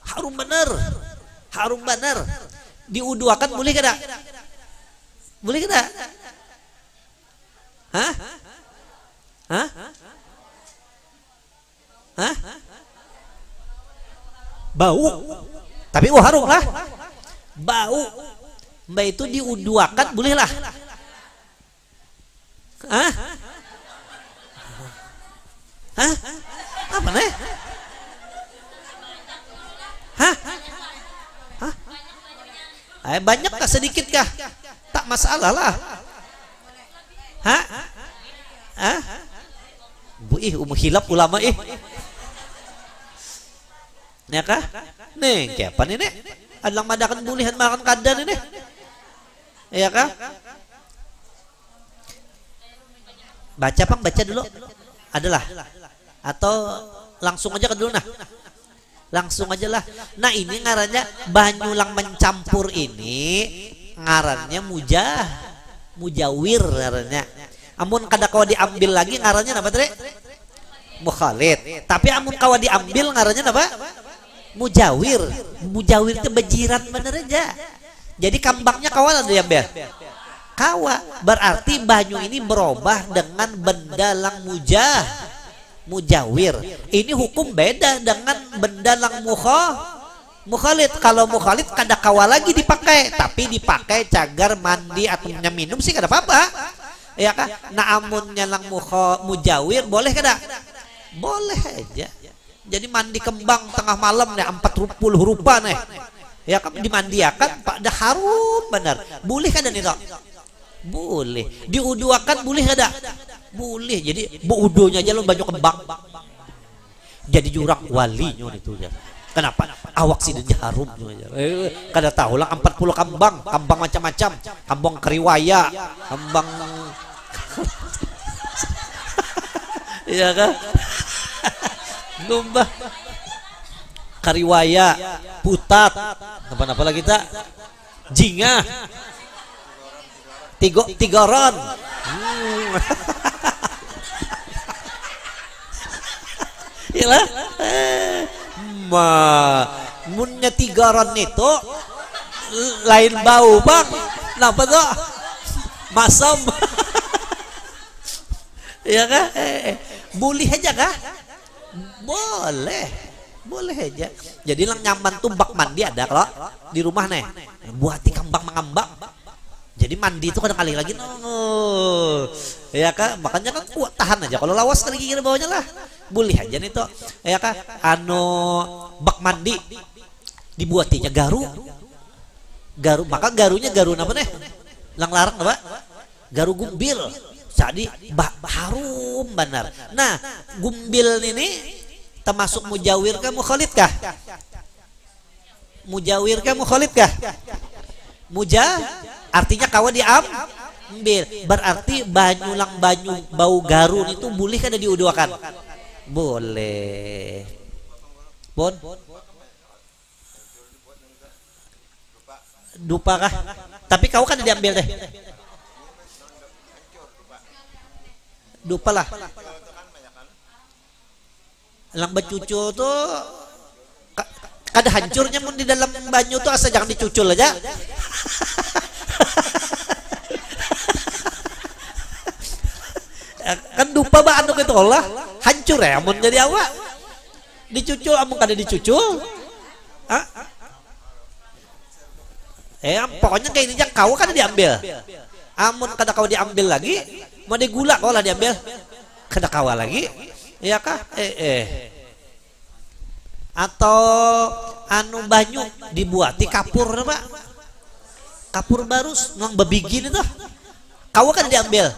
harum bener, diuduakan boleh kada, boleh kada? Hah? Bau, tapi harum lah, bau. Mbak itu diuduakan boleh lah. Apa nih? Banyak kah sedikit kah? Tak masalah lah. Hilap ulama ya kah? Nih, kapan ini? Adlang madakan bulihan makan kadan ini. Ya kah? Baca dulu. Adalah. Atau langsung aja ke dulu nah. Langsung aja lah. Nah, ini ngarannya banyu lang mencampur ini ngarannya mujawir ngarannya. Amun kada kawa diambil lagi ngarannya apa tadi? Mukhalid. Tapi amun kawa diambil ngarannya apa? Mujawir. Mujawir itu bejiran bener aja. Jadi kambangnya kawa ada diambil. Kawa. Berarti banyu ini berubah dengan benda lang mujawir. Ini hukum beda dengan benda lang mukhalid. Kalau mukhalid kada kawa lagi dipakai, tapi dipakai cagar mandi atau minum sih kada apa-apa. Ya kan? Nah amunnya lang mujawir boleh kada? Boleh aja. Jadi mandi kembang tengah malam nih 40 rupa nih. Ya kan dimandiakan pada harum benar. Boleh kada nih toh? Boleh. Diuduakan boleh kada? Boleh. Jadi buudonya aja lo banyak kembang. Jadi jurang wali nyon itu ya. Kenapa? Awak sidenya harum aja. Kada tahu lah 40 kambang macam-macam. Kambang keriwaya, kambang iya kan? Domba kariwaya, putat, apa lagi kita? Jingah, tigoron. Iyalah. Munnya tigoron itu lain bau bang. Kenapa tuh? Masam. Ya kan? Boleh aja kah? Boleh aja. Jadi lang nyaman tuh bak mandi ada kalau di rumah nih. Buati kambang mengambang. Jadi mandi itu kadang kali lagi ya kan? Makanya kan kuat tahan aja. Kalau lawas kali gini bawanya lah. Boleh aja nih toh. Ya kan? Bak mandi dibuatinya garu. Maka garunya garu apa nih? Lang larang apa? Garu gumbil. Jadi harum benar. Nah, gumbil ini termasuk mujawir kah mukhalid kah? Mujawir kah mukhalid kah? Artinya kawa diambil. Berarti banyu bau garun itu boleh kada diuduakan? Boleh. Bon? Dupa kah? Tapi kau kan diambil deh. Dupa lah. Lang becucu tuh kada hancurnya mun di dalam banyu tuh asal jangan dicucul aja. Kan dupa ba anu gitu lah hancur ya mun jadi awak dicucul amun kada dicucul. Pokoknya kayak ini aja kau kan diambil. Amun kada kau diambil lagi mau digula kau lah diambil kada kawa lagi ya kah atau anu banyu dibuati kapur Pak, kapur barus nang babigin itu kawa kan diambil,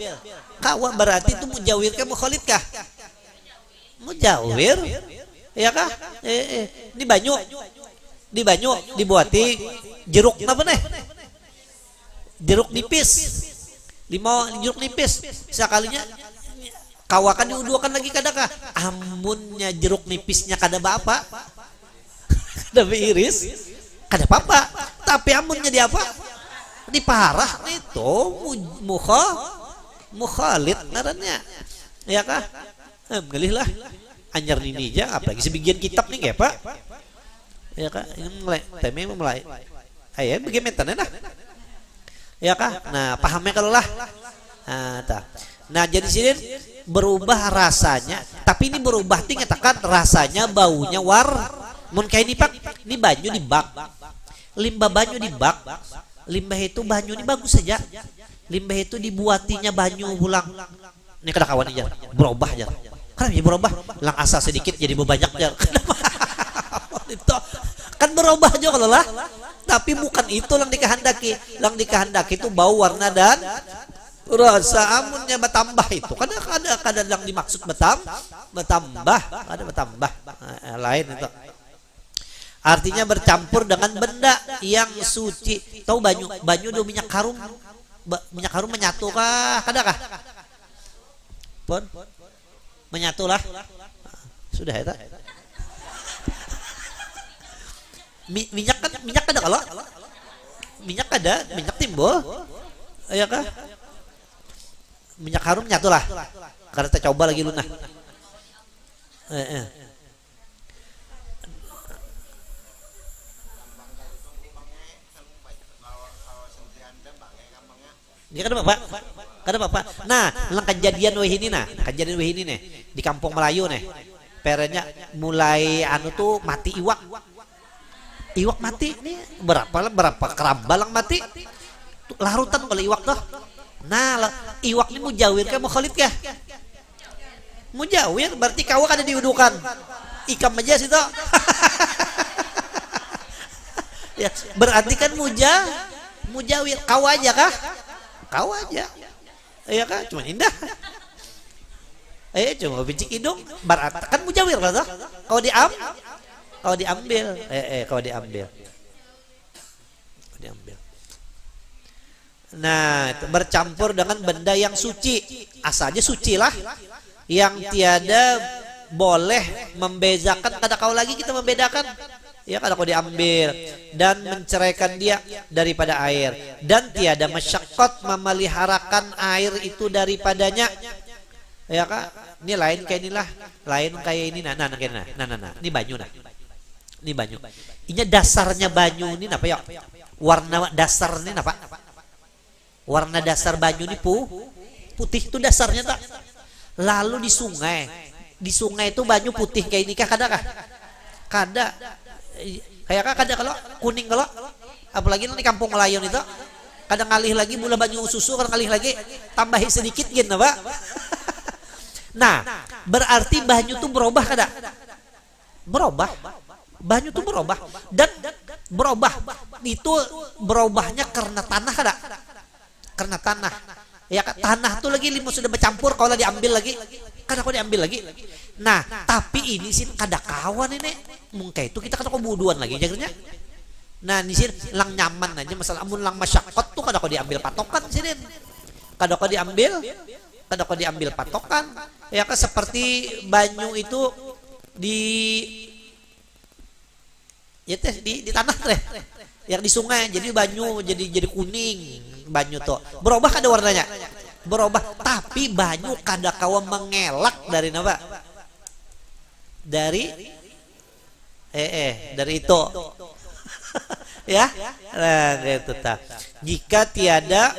kawa berarti itu mujawir kah mukhalid kah? Mujawir ya kah? Di banyu dibuati jeruk apa nih, jeruk nipis, jeruk nipis sekalinya kawakan diuduakan lagi kadakah amunnya jeruk nipisnya kada apa kada beiris kada apa tapi amunnya di apa di parah itu mukhalid ngarannya ya kah ngelih lah anyar ini aja apalagi sebagian kitab nih ya Pak ya kah ini mulai teme mulai ayo bagaimana nah ya kah nah pahamnya kalau lah nah jadi sini berubah rasanya, tapi ini berubah tingkatkan rasanya, baunya mun kayak ini Pak, ini banyu di bak, limbah banyu di bak, limbah itu banyu ini bagus saja, limbah itu dibuatinya banyu pulang, ini kada kawan aja, berubah aja, karena ya berubah, lang asa sedikit jadi banyak aja, itu kan berubah aja kalau lah, tapi bukan itu yang dikehendaki itu bau, warna dan rasa amunnya bertambah itu kadang yang dimaksud bertambah lain itu artinya bercampur dengan benda yang suci. Tahu banyu do minyak harum menyatu kah kadakah pun menyatulah sudah ya minyak kada kalau minyak timbul ya kah minyak harum nyatulah karena kita coba lagi lunah dia kada apa nah lang kejadian weh ini nih di kampung Melayu nih perenya mulai anu tuh mati iwak mati nih berapa kerambalang mati larutan kalau iwak tuh. Nah, iwak ini mujawir kah mukhalid kah? Mujawir berarti kawa kada diudukan. Ikam aja situ. Ya, berarti kan mujawir kawa aja kah? Kawa aja. Iya kah? Cuma indah. Cuma bincik hidung berarti kan mujawir lah tuh. Kalau diambil. Kalau diambil. Nah, bercampur dengan benda yang suci, asalnya suci lah, yang tiada boleh membezakan. Kada kau lagi kita membedakan, ya kada kau diambil dan menceraikan dia daripada air, dan tiada masyaqqat memeliharakan air itu daripadanya, ya kak. Ini lain kayak inilah, lain kayak ini. Nah, ini banyu ini banyu. Ini dasarnya banyu ini apa ya? Warna dasar ini apa? Warna dasar banyu ini putih itu dasarnya tak. Lalu di sungai itu banyu putih kayak ini kah kada kah? Kada. Kayak kah kada kalau kuning kalau apalagi di kampung Melayu itu kadang ngalih lagi mula banyu susu kadang ngalih lagi tambahin sedikit gitu Pak. Nah, berarti banyu itu berubah kada? Berubah. Banyu itu berubah dan berubah itu berubahnya karena tanah kada? Karena tanah ya tanah tuh lagi limu sudah bercampur kalau diambil lagi kada kau diambil lagi. Nah tapi ini sih kada kawan ini mungkin itu kita kada kau buduan lagi jadinya. Nah ini sih lang nyaman aja masalah amun lang masyaqqat tuh kada kau diambil patokan sih kada kau diambil patokan ya kan seperti banyu itu di tanah teh yang di sungai jadi banyu jadi kuning banyu tuh berubah kada warnanya berubah tapi banyu kada kawa mengelak dari apa dari itu ya nah itu tak jika tiada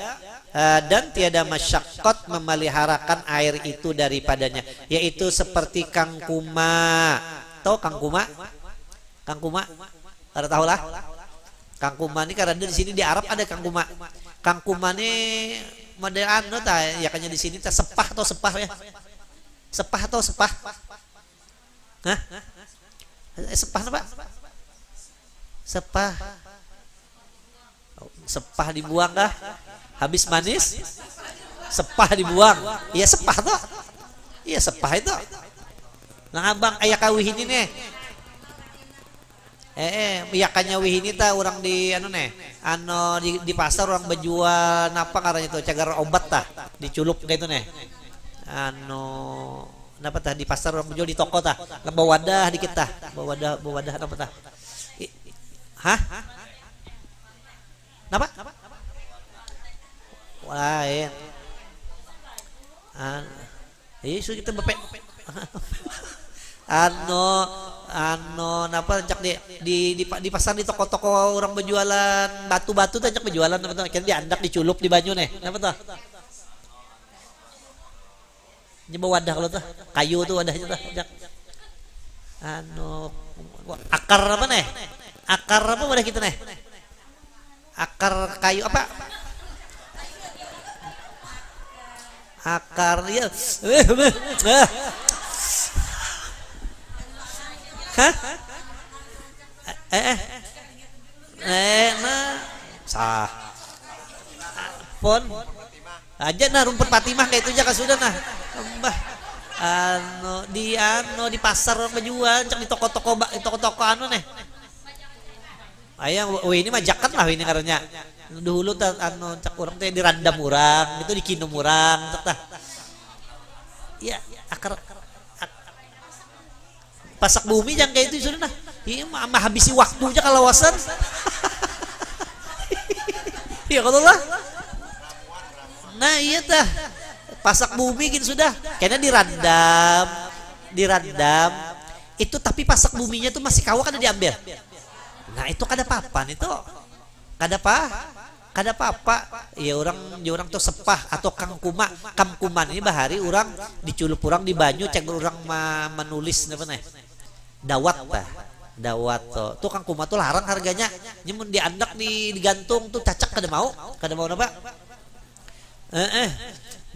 dan tiada masyaqqat memeliharakan air itu daripadanya yaitu seperti kangkuma. Tahu kangkuma kada tahu lah. Kangkuma ini karena di sini di Arab ada kangkuma. Kangkuma ini model anu ta ya kayaknya di sini ta sepah ya. Sepah. Hah? Sepah apa? Sepah. Sepah dibuang kah? Habis manis? Sepah dibuang. Iya sepah toh. Iya sepah itu. Nah abang ayah kawih ini nih. Iyakannya wih ini ta orang di anu nih. Di pasar orang berjual napa karena itu cagar obat tah. Diculup kayak itu nih. Napa tah di pasar orang berjual di toko tah. Bawa wadah dikit tah. Bawa wadah napa tah. Hah? Napa? Lain. Isu kita bepek. Napa cak di pasar di toko-toko orang berjualan batu-batu tuh cak berjualan apa tuh kan diandak diculup di banyu nih. Napa tuh? Nyoba wadah kalau tuh kayu tuh wadahnya tuh cak. Akar apa nih? Akar apa wadah kita nih? Akar kayu apa? Akar ya. Hah? Sah. Pon. Aja nah rumput Fatimah kayak itu aja sudah nah. Mbah. Di pasar orang menjual, cak di toko-toko nih. Ayang, ini mah jaket lah ini karena dulu tah cak orang teh dirandam urang, itu dikinum urang, cak tah. Iya, akar pasak bumi yang kayak itu sudah nah. Iya mah habisi waktu aja kalau wasan. Iya kalau lah. Nah iya tah. Pasak bumi gitu sudah. Kayaknya dirandam. Itu tapi pasak buminya tuh masih kawak kada diambil. Nah itu kada papan itu. Kada apa. Ya orang tuh sepah atau kamkuman ini bahari orang diculup orang di banyu cek orang menulis apa nih. Dawat tuh kang kuma tuh larang harganya nyemun diandak digantung tuh cacak kada mau napa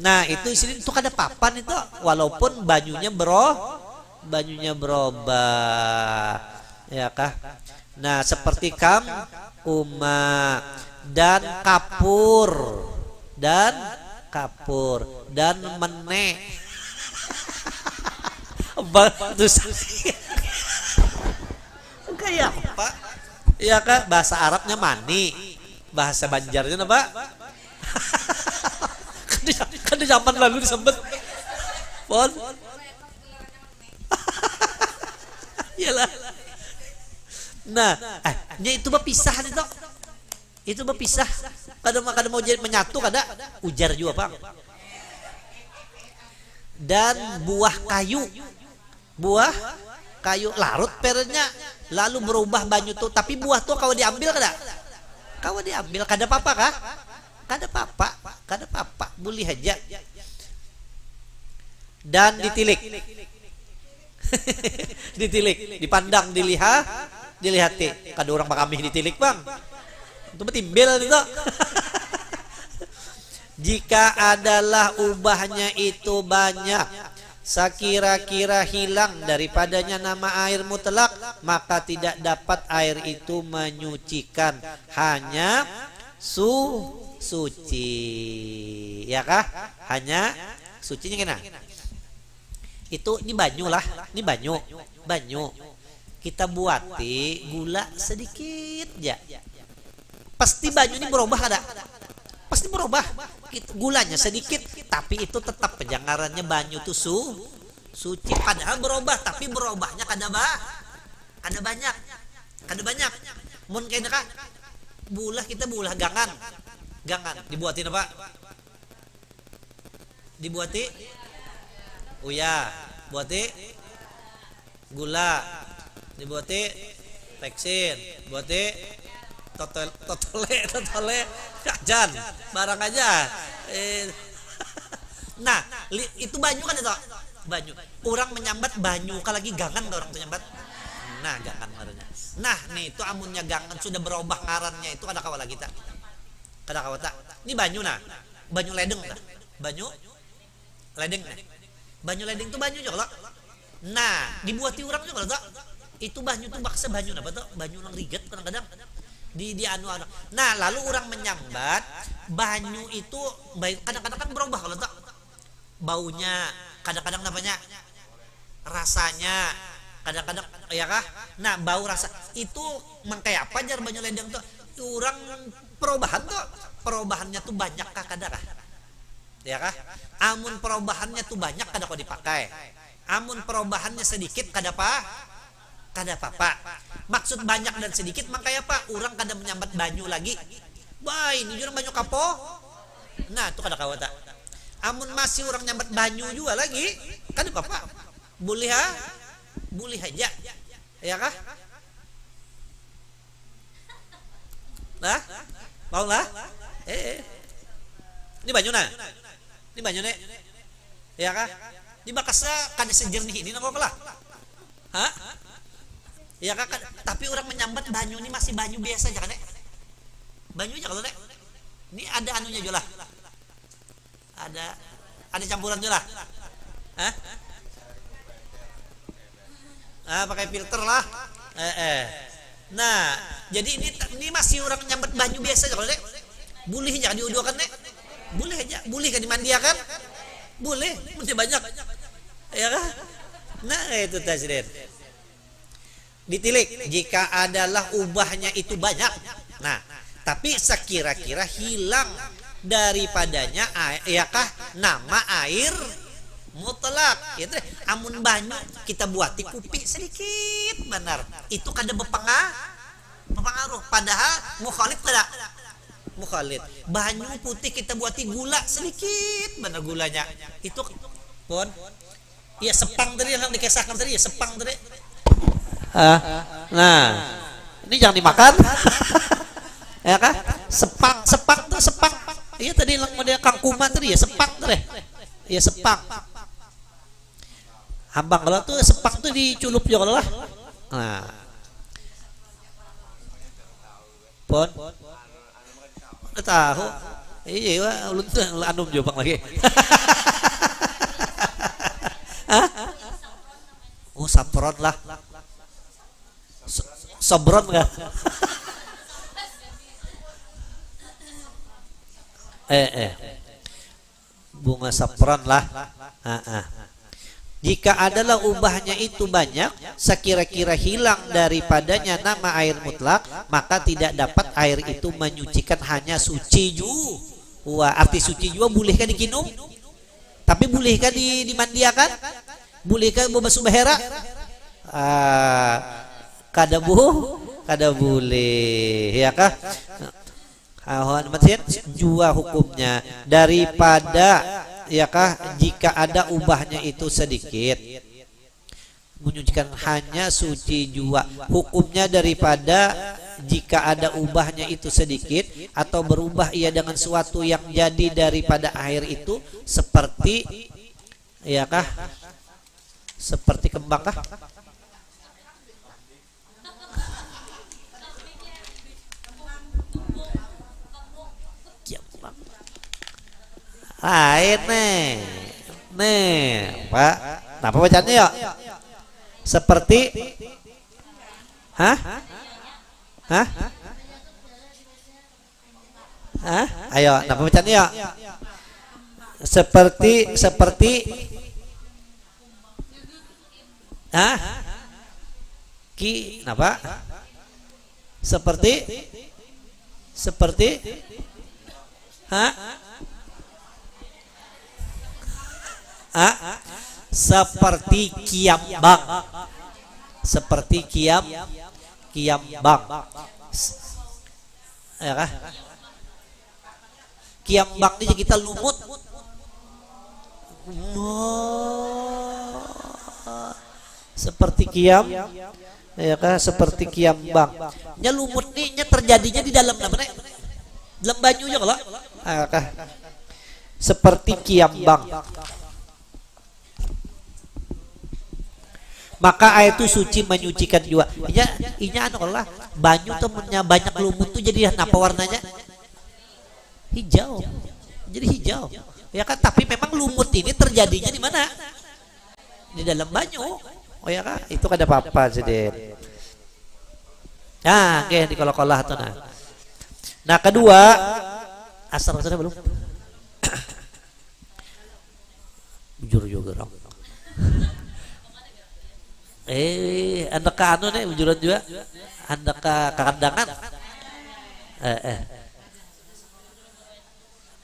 nah itu sini tuh kada papan itu walaupun banyunya berubah ya kah. Nah seperti kuma dan kapur dan mene kayak apa? Ya kak bahasa Arabnya mani, bahasa Banjarnya apa? kan di zaman lalu disebut pon. Iyalah. Nah, itu berpisah itu. Itu berpisah. Kadang mau jadi menyatu kada ujar juga bang. Dan buah kayu larut pernya lalu berubah banyu tuh tapi buah tuh kau diambil kada apa kah kada apa boleh aja dan ditilik dipandang dilihati kada orang kami ditilik bang itu betimbel itu. Jika adalah ubahnya itu banyak sekira-kira hilang daripadanya nama air mutlak maka tidak dapat air itu menyucikan hanya suci ya kah hanya sucinya kena itu ini banyu kita buati gula sedikit ya pasti banyu ini berubah ada pasti berubah gulanya sedikit tapi itu tetap penjangarannya banyu tuh suci padahal berubah tapi berubahnya kada banyak mun kayaknya kak kita bulah gangan dibuatin apa buati gula dibuati peksin buati totole kajan barang aja nah itu banyu kan itu banyu orang menyambat banyu kalau lagi gangan orang tuh nyambat nah gangan ngarannya nah nih itu amunnya gangan sudah berubah ngarannya itu ada kawala kita kada kawata ini banyu nah banyu ledeng nah banyu ledeng tuh banyu juga nah dibuati orang juga loh itu banyu tuh baksa banyu apa tuh banyu nang riget kadang-kadang di anu. Nah lalu orang menyambat banyu itu kadang-kadang kan berubah kalau tak baunya, kadang-kadang namanya rasanya, kadang-kadang ya kah. Nah bau rasa itu mangkai apa jar banyu ledeng tuh orang perubahannya tuh banyak kah kadang ya kah. Amun perubahannya tuh banyak kada kok dipakai, amun perubahannya sedikit kada apa. Maksud banyak dan sedikit makanya apa orang kada menyambat banyu lagi ini juga banyu kapo. Nah itu kada kawata. Amun masih orang nyambat banyu juga lagi kada apa boleh aja ya kah. Nah mau lah ini banyu nih ya kah. Di bakasa kada sejernih ini nang lah ya kak. Tapi orang menyambat banyu ini masih banyu biasa aja kan banyu aja kalau ini ada anunya juga lah, ada campuran juga lah pakai filter lah nah jadi ini masih orang menyambat banyu biasa aja kalau boleh aja diuduhkan boleh kan dimandiakan boleh masih banyak ya kan. Nah itu tasdir ditilik jika adalah ubahnya itu banyak. Nah tapi sekira-kira hilang daripadanya yakah nama air mutlak gitu. Amun banyu kita buati kupi sedikit benar itu kada berpengaruh padahal mukhalid tidak mukhalid. Banyu putih kita buati gula sedikit benar gulanya itu pun ya sepang tadi yang dikisahkan tadi ya sepang tadi. Nah ini jangan dimakan ya kah. Sepang tuh sepang iya tadi lang model kangkuman tadi ya sepang tuh ya sepang abang kalau tuh sepang tuh diculup juga lah. Nah pon udah tahu iya ulun anum jopang lagi oh sapron lah sobron nggak bunga sapron lah. Jika adalah ubahnya itu banyak sekira-kira hilang daripadanya nama air mutlak maka tidak dapat air itu menyucikan hanya suci juga. Arti suci juga bolehkah dikinum tapi bolehkah dimandiakan bolehkah basuh bahera kada boleh ya kah. Jua hukumnya daripada ya kah jika ada ubahnya itu sedikit menyucikan hanya suci jua. Hukumnya daripada jika ada ubahnya itu sedikit atau berubah ia dengan suatu yang jadi daripada air itu seperti ya kah seperti kembang kah air nih Pak. Nah pembacanya ya seperti ayo nah pembacanya ya seperti kenapa seperti seperti kiambang ya kah kiambang ini kita lumut seperti kiam ya kah seperti kiambang nya lumut nih nya terjadinya di dalam dalam banyunya kalau kah seperti kiambang maka air itu suci menyucikan juga. Inya anu kalau lah banyu temennya banyak lumut tuh jadi apa warnanya hijau. Jadi hijau. Ya kan tapi memang lumut ini terjadinya di mana? Di dalam banyu. Oh ya kah? Itu kada apa-apa sedih. Nah, oke di kolah-kolah tuh nah. Nah, kedua, asar sudah belum? Bujur juga. Anda ke anu nih bujuran juga. Anda ke kandangan.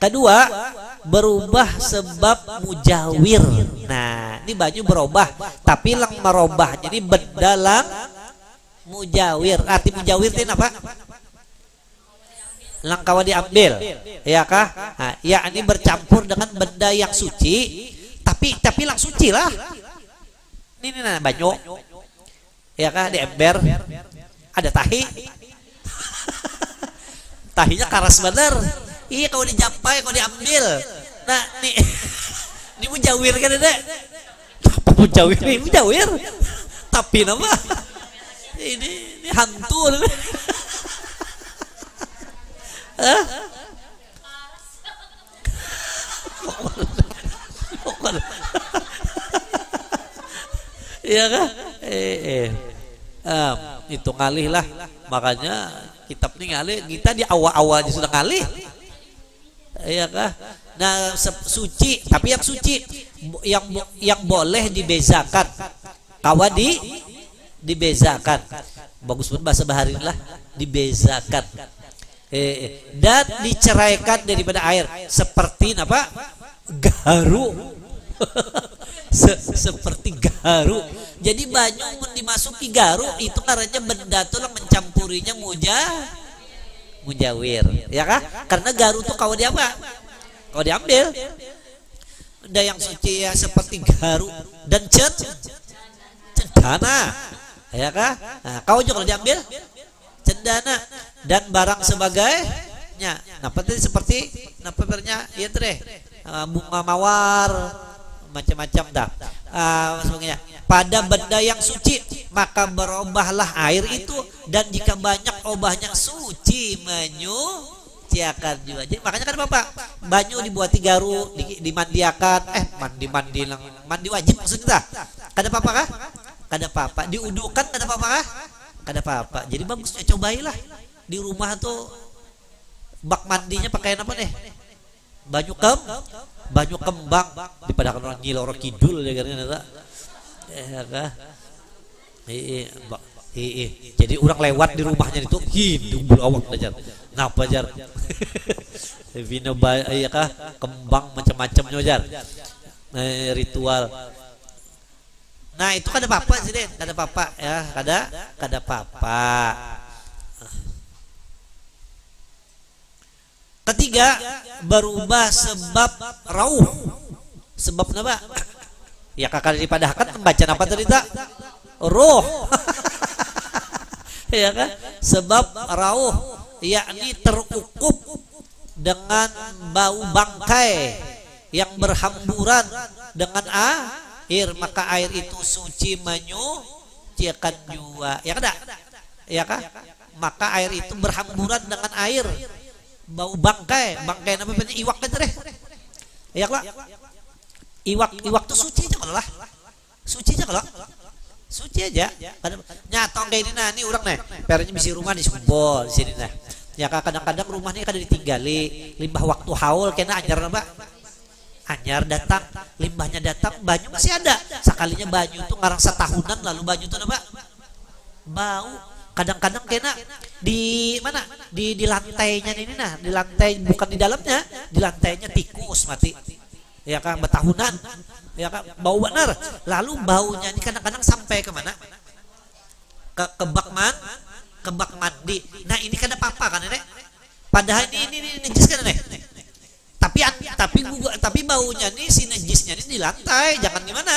Kedua, berubah sebab mujawir. Nah, ini baju berubah, tapi lang merubah. Jadi benda lang mujawir. Arti mujawir itu apa? Lang kawa diambil, ya kah? Nah, ya ini bercampur dengan benda yang suci, tapi lang suci lah. Ini nah banyu, ya kah? Di ember ada tahi, tahinya karas bener. Iya kalau dijapai, kalau diambil. Nah, nih ini mujawir kan ada? Apa mujawir? Ini mujawir. Tapi nama ini hantu. Iya kan? Itu ngalih lah. Makanya kitab ini ngalih. Kita di awal-awal aja sudah ngalih. Iya kah? Nah, suci, tapi yang suci yang boleh dibezakan. Kawa dibezakan. Bagus pun bahasa bahari lah, dibezakan. Dan diceraikan daripada air seperti apa? Garu. Seperti garu. Jadi banyu dimasuki garu itu karena benda tuh mencampurinya mujawir, ya kah? Karena garu tuh kau apa? Kau diambil. Ada yang suci ya seperti garu dan cendana, ya kah? Nah, kau juga kalau diambil cendana dan barang sebagainya. Nah, seperti nampaknya ya teh bunga mawar macam-macam dah. Sebagainya. Pada benda yang suci maka berubahlah air itu, dan jika banyak obahnya suci menyuciakan juga. Jadi makanya kan Bapak banyu dibuat garu dimandiakan, mandi wajib maksudnya. Kada apa-apa kah? Kada apa-apa. Diudukan kada apa-apa kah? Kada apa-apa. Jadi bagus ya, cobailah di rumah tuh bak mandinya pakai apa nih? Banyu kembang daripada orang Nyiloro Kidul ya kan. Jadi orang lewat di rumahnya itu hidung berawak aja. Napa jar? Vino ya kah? Kembang macam-macamnya jar. Ritual. Nah, itu kada apa-apa sih, Den. Kada apa-apa ya, kada apa-apa. Ketiga, berubah sebab rauh. Sebab apa? Ya kakak dipadahkan membaca apa tadi tak? Roh. Ya kan? Sebab rauh, yakni terukup dengan bau bangkai yang berhamburan dengan air, maka air itu suci menyucikan juga. Ya kan? Ya kan? Maka air itu berhamburan dengan air. Bau bangkai apa namanya? Iwak kan teh. Ya kan? Iwak tuh suci aja kalau lah. Suci aja kalau. Suci aja. Nyatong kayak ini nah, ini orang nih. Pernya bisi rumah di Sumbol di sini nah. Ya kadang-kadang rumah ini kada ditinggali, limbah waktu haul kena anyar Mbak. Anyar datang, limbahnya datang, banyu masih ada. Sekalinya banyu tuh ngarang setahunan lalu banyu tuh Mbak. Bau. Kadang-kadang kena di mana? Di lantainya ini nah, di lantai bukan di dalamnya, di lantainya tikus mati. Ya kan betahunan, ya kan bau benar. Lalu baunya ini kadang-kadang sampai ke mana? Ke bak mandi. Nah ini kan apa-apa kan Nek? Padahal ini najis kan Nek? Tapi baunya nih si najisnya ini di lantai, jangan di mana?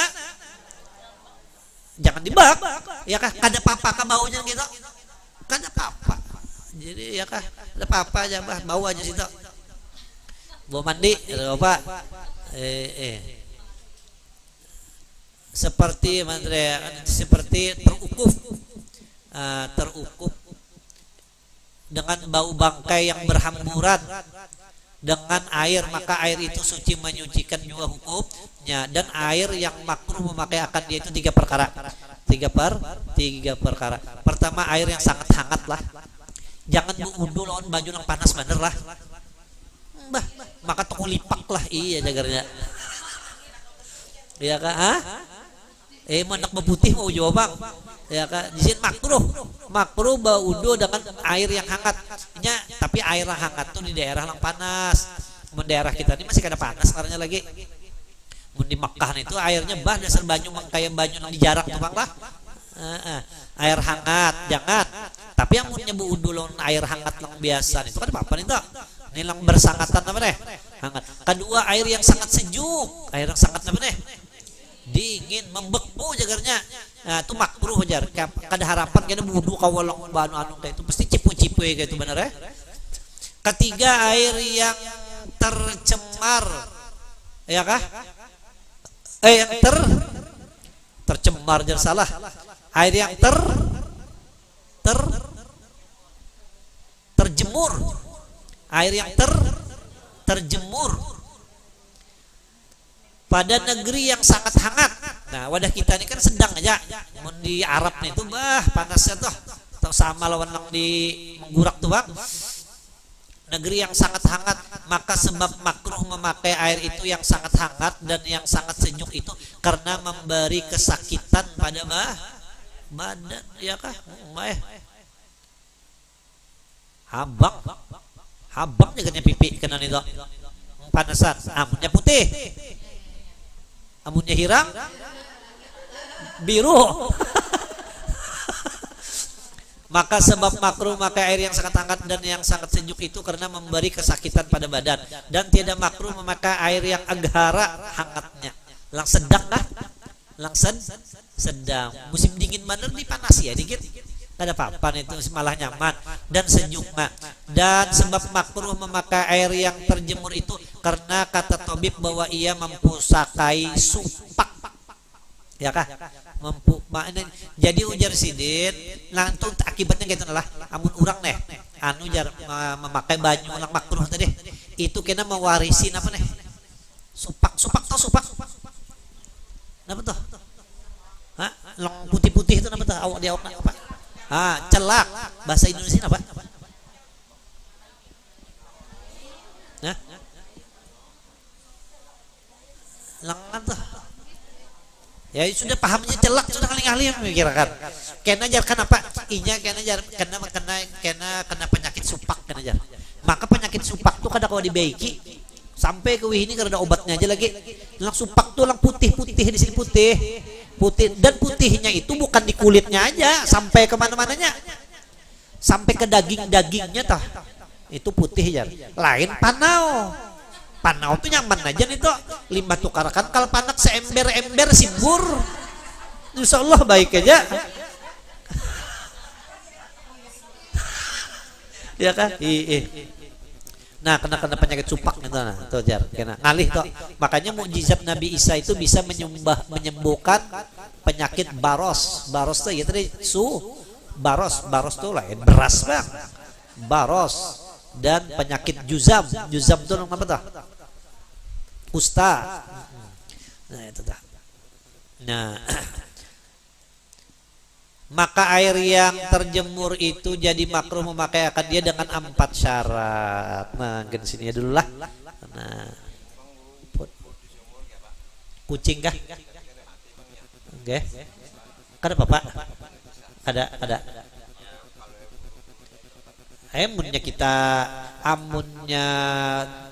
Jangan di bak. Ya kan kada apa-apa kan baunya gitu. Kada apa-apa. Jadi ya kan ada apa-apa aja bau aja situ. Bau mandi, ada apa? Seperti terukup dengan bau bangkai yang berhamburan dengan air, maka air itu suci menyucikan juga hukumnya. Dan air yang makruh memakai akan dia itu tiga perkara. Tiga perkara. Pertama, air yang sangat hangat lah. Jangan berwudu lawan baju yang panas bener lah. Bah, maka toko lipak lah, iya jagarnya. Iya kak, manak beputih mau jawab bang. Ya kak, disin makruh berwudu dengan air yang hangat. Tapi air yang hangat tuh di daerah yang panas. Di daerah kita ini masih ada panas karena lagi. Di Makkah itu airnya bah dasar banyu kayak banyu yang dijarang tuh bang lah. Air hangat jangan. Tapi yang punya berwudu lawan air hangat yang biasa itu kan apa nih tuh? Ini yang bersangatan apa nih? Hangat. Kedua, air yang sangat sejuk. Air yang sangat apa nih? Dingin, membeku jagarnya. Nah, itu makruh jar. Kada harapan kena wudu kawalong banu anu kayak itu pasti cipu-cipu kayak itu benar ya. Ketiga, air yang tercemar. Ya kah? Yang tercemar jangan salah. Air yang terjemur. Air yang terjemur pada negeri yang sangat hangat. Nah, wadah kita ini kan sedang aja. Di Arab nih tuh bah panasnya tuh. Atau sama lawan yang di Menggurak tuh bang. Negeri yang sangat hangat, maka sebab makruh memakai air itu yang sangat hangat dan yang sangat sejuk itu karena memberi kesakitan pada badan, ya kah? Habang jagatnya pipi kena itu panasan. Amunnya putih, amunnya hirang biru. Maka sebab makruh memakai air yang sangat hangat dan yang sangat sejuk itu karena memberi kesakitan pada badan. Dan tidak makruh memakai air yang agara hangatnya. Lang sedang kah? Lang sedang. Musim dingin bener nih panas ya dikit. Ada apa-apa itu malah nyaman dan sejuk mah. Dan sebab makruh memakai air yang terjemur itu karena kata tabib bahwa ia mempusakai supak. Ya kah? Jadi ujar sidin langsung akibatnya gitu lah. Amun urang nih anu jar memakai baju lang makruh tadi itu kena mewarisi apa nih? Supak tau supak? Apa tuh? Long putih-putih itu apa tuh? Awak dia awak apa? Celak. Bahasa Indonesia apa? Lengan tuh. Ya sudah pahamnya celak sudah kali ahli memikirkan. Kena jar kenapa? Inya kena jar kena penyakit supak kena jar. Maka penyakit supak tuh kada kau dibaiki sampai ke wih ini karena obatnya aja lagi. Lang supak tuh lang putih-putih di sini putih dan putihnya itu bukan di kulitnya aja sampai ke mana-mananya. Sampai ke daging-dagingnya tah. Itu putih jar. Lain panau. Panau tuh nyaman aja nih tuh limbah tukarakan kalau panak seember-ember sibur insya Allah baik aja ya kan nah kena penyakit supak gitu nah tuh jar kena ngalih tuh makanya mukjizat Nabi Isa itu bisa menyembuhkan penyakit baros tuh ya tadi baros tuh lain beras bang baros dan penyakit juzam tuh apa tuh kusta. Nah itu dah. Nah maka air yang terjemur itu jadi makruh memakai akan dia dengan 4 syarat. Nah ke sini ya dulu lah. Nah kucing kah? Oke. Kada apa-apa. Ada. Amunnya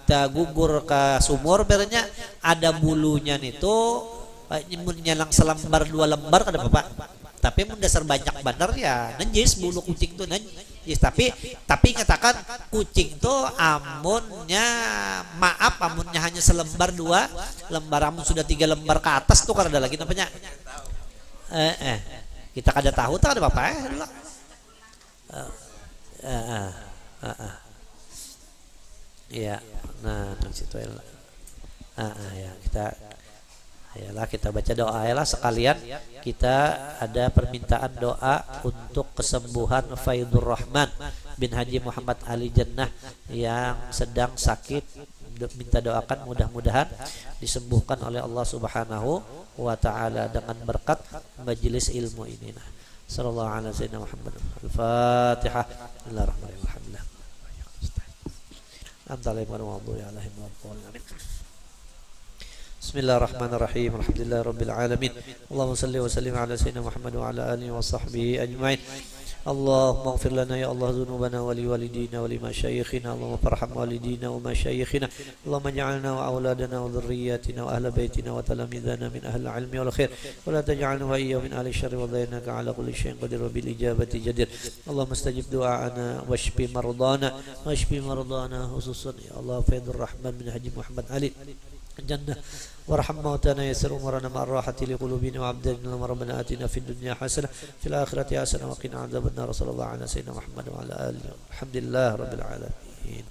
kita gugur ke sumur berenya ada bulunya itu nyemunnya lang selembar 2 lembar kada apa-apa. Tapi mun dasar banyak bener ya najis bulu kucing tuh najis. Tapi katakan kucing tuh amunnya hanya selembar 2 lembar amun sudah 3 lembar ke atas tuh kada ada lagi namanya. Kita kada tahu tak ada apa-apa ya nah situ ya kita baca doa ya lah sekalian kita ada permintaan doa untuk kesembuhan Faidur Rahman bin Haji Muhammad Ali Jannah yang sedang sakit, minta doakan mudah-mudahan disembuhkan oleh Allah Subhanahu wa taala dengan berkat majelis ilmu ini. Sallallahu alaihi wasallam Muhammad. Al-Fatihah. Bismillahirrahmanirrahim. Amin. Bismillahirrahmanirrahim. Alhamdulillahirabbil alamin. Allahumma shalli wa sallim ala sayyidina Muhammad wa ala alihi wa sahbihi ajma'in. Allahumma ighfir lana ya Allah dhunubana wa li walidina wa li masyayikhina. Allahumma farham walidina wa masyayikhina. Allahumma ij'alna wa auladana wa dhurriyyatina wa ahla baitina wa talamidana min ahli al-'ilmi wal khair wa la taj'alna wa iyyahum min ahli syarri wa dhaynaka 'ala kulli syai'in qadir wa bil ijabati jadir. Allahumma istajib du'ana washfi mardana khususan ya Allah Faidur Rahman bin Haji Muhammad Ali Jannah warham mautana yassir umurana ma'ar rahati li qulubina wa abdana rabbana atina fid dunya hasanah fil akhirati hasanah wa qina adzabannar. Sallallahu ala sayyidina Muhammad wa ala alihi. Alhamdulillah rabbil alamin.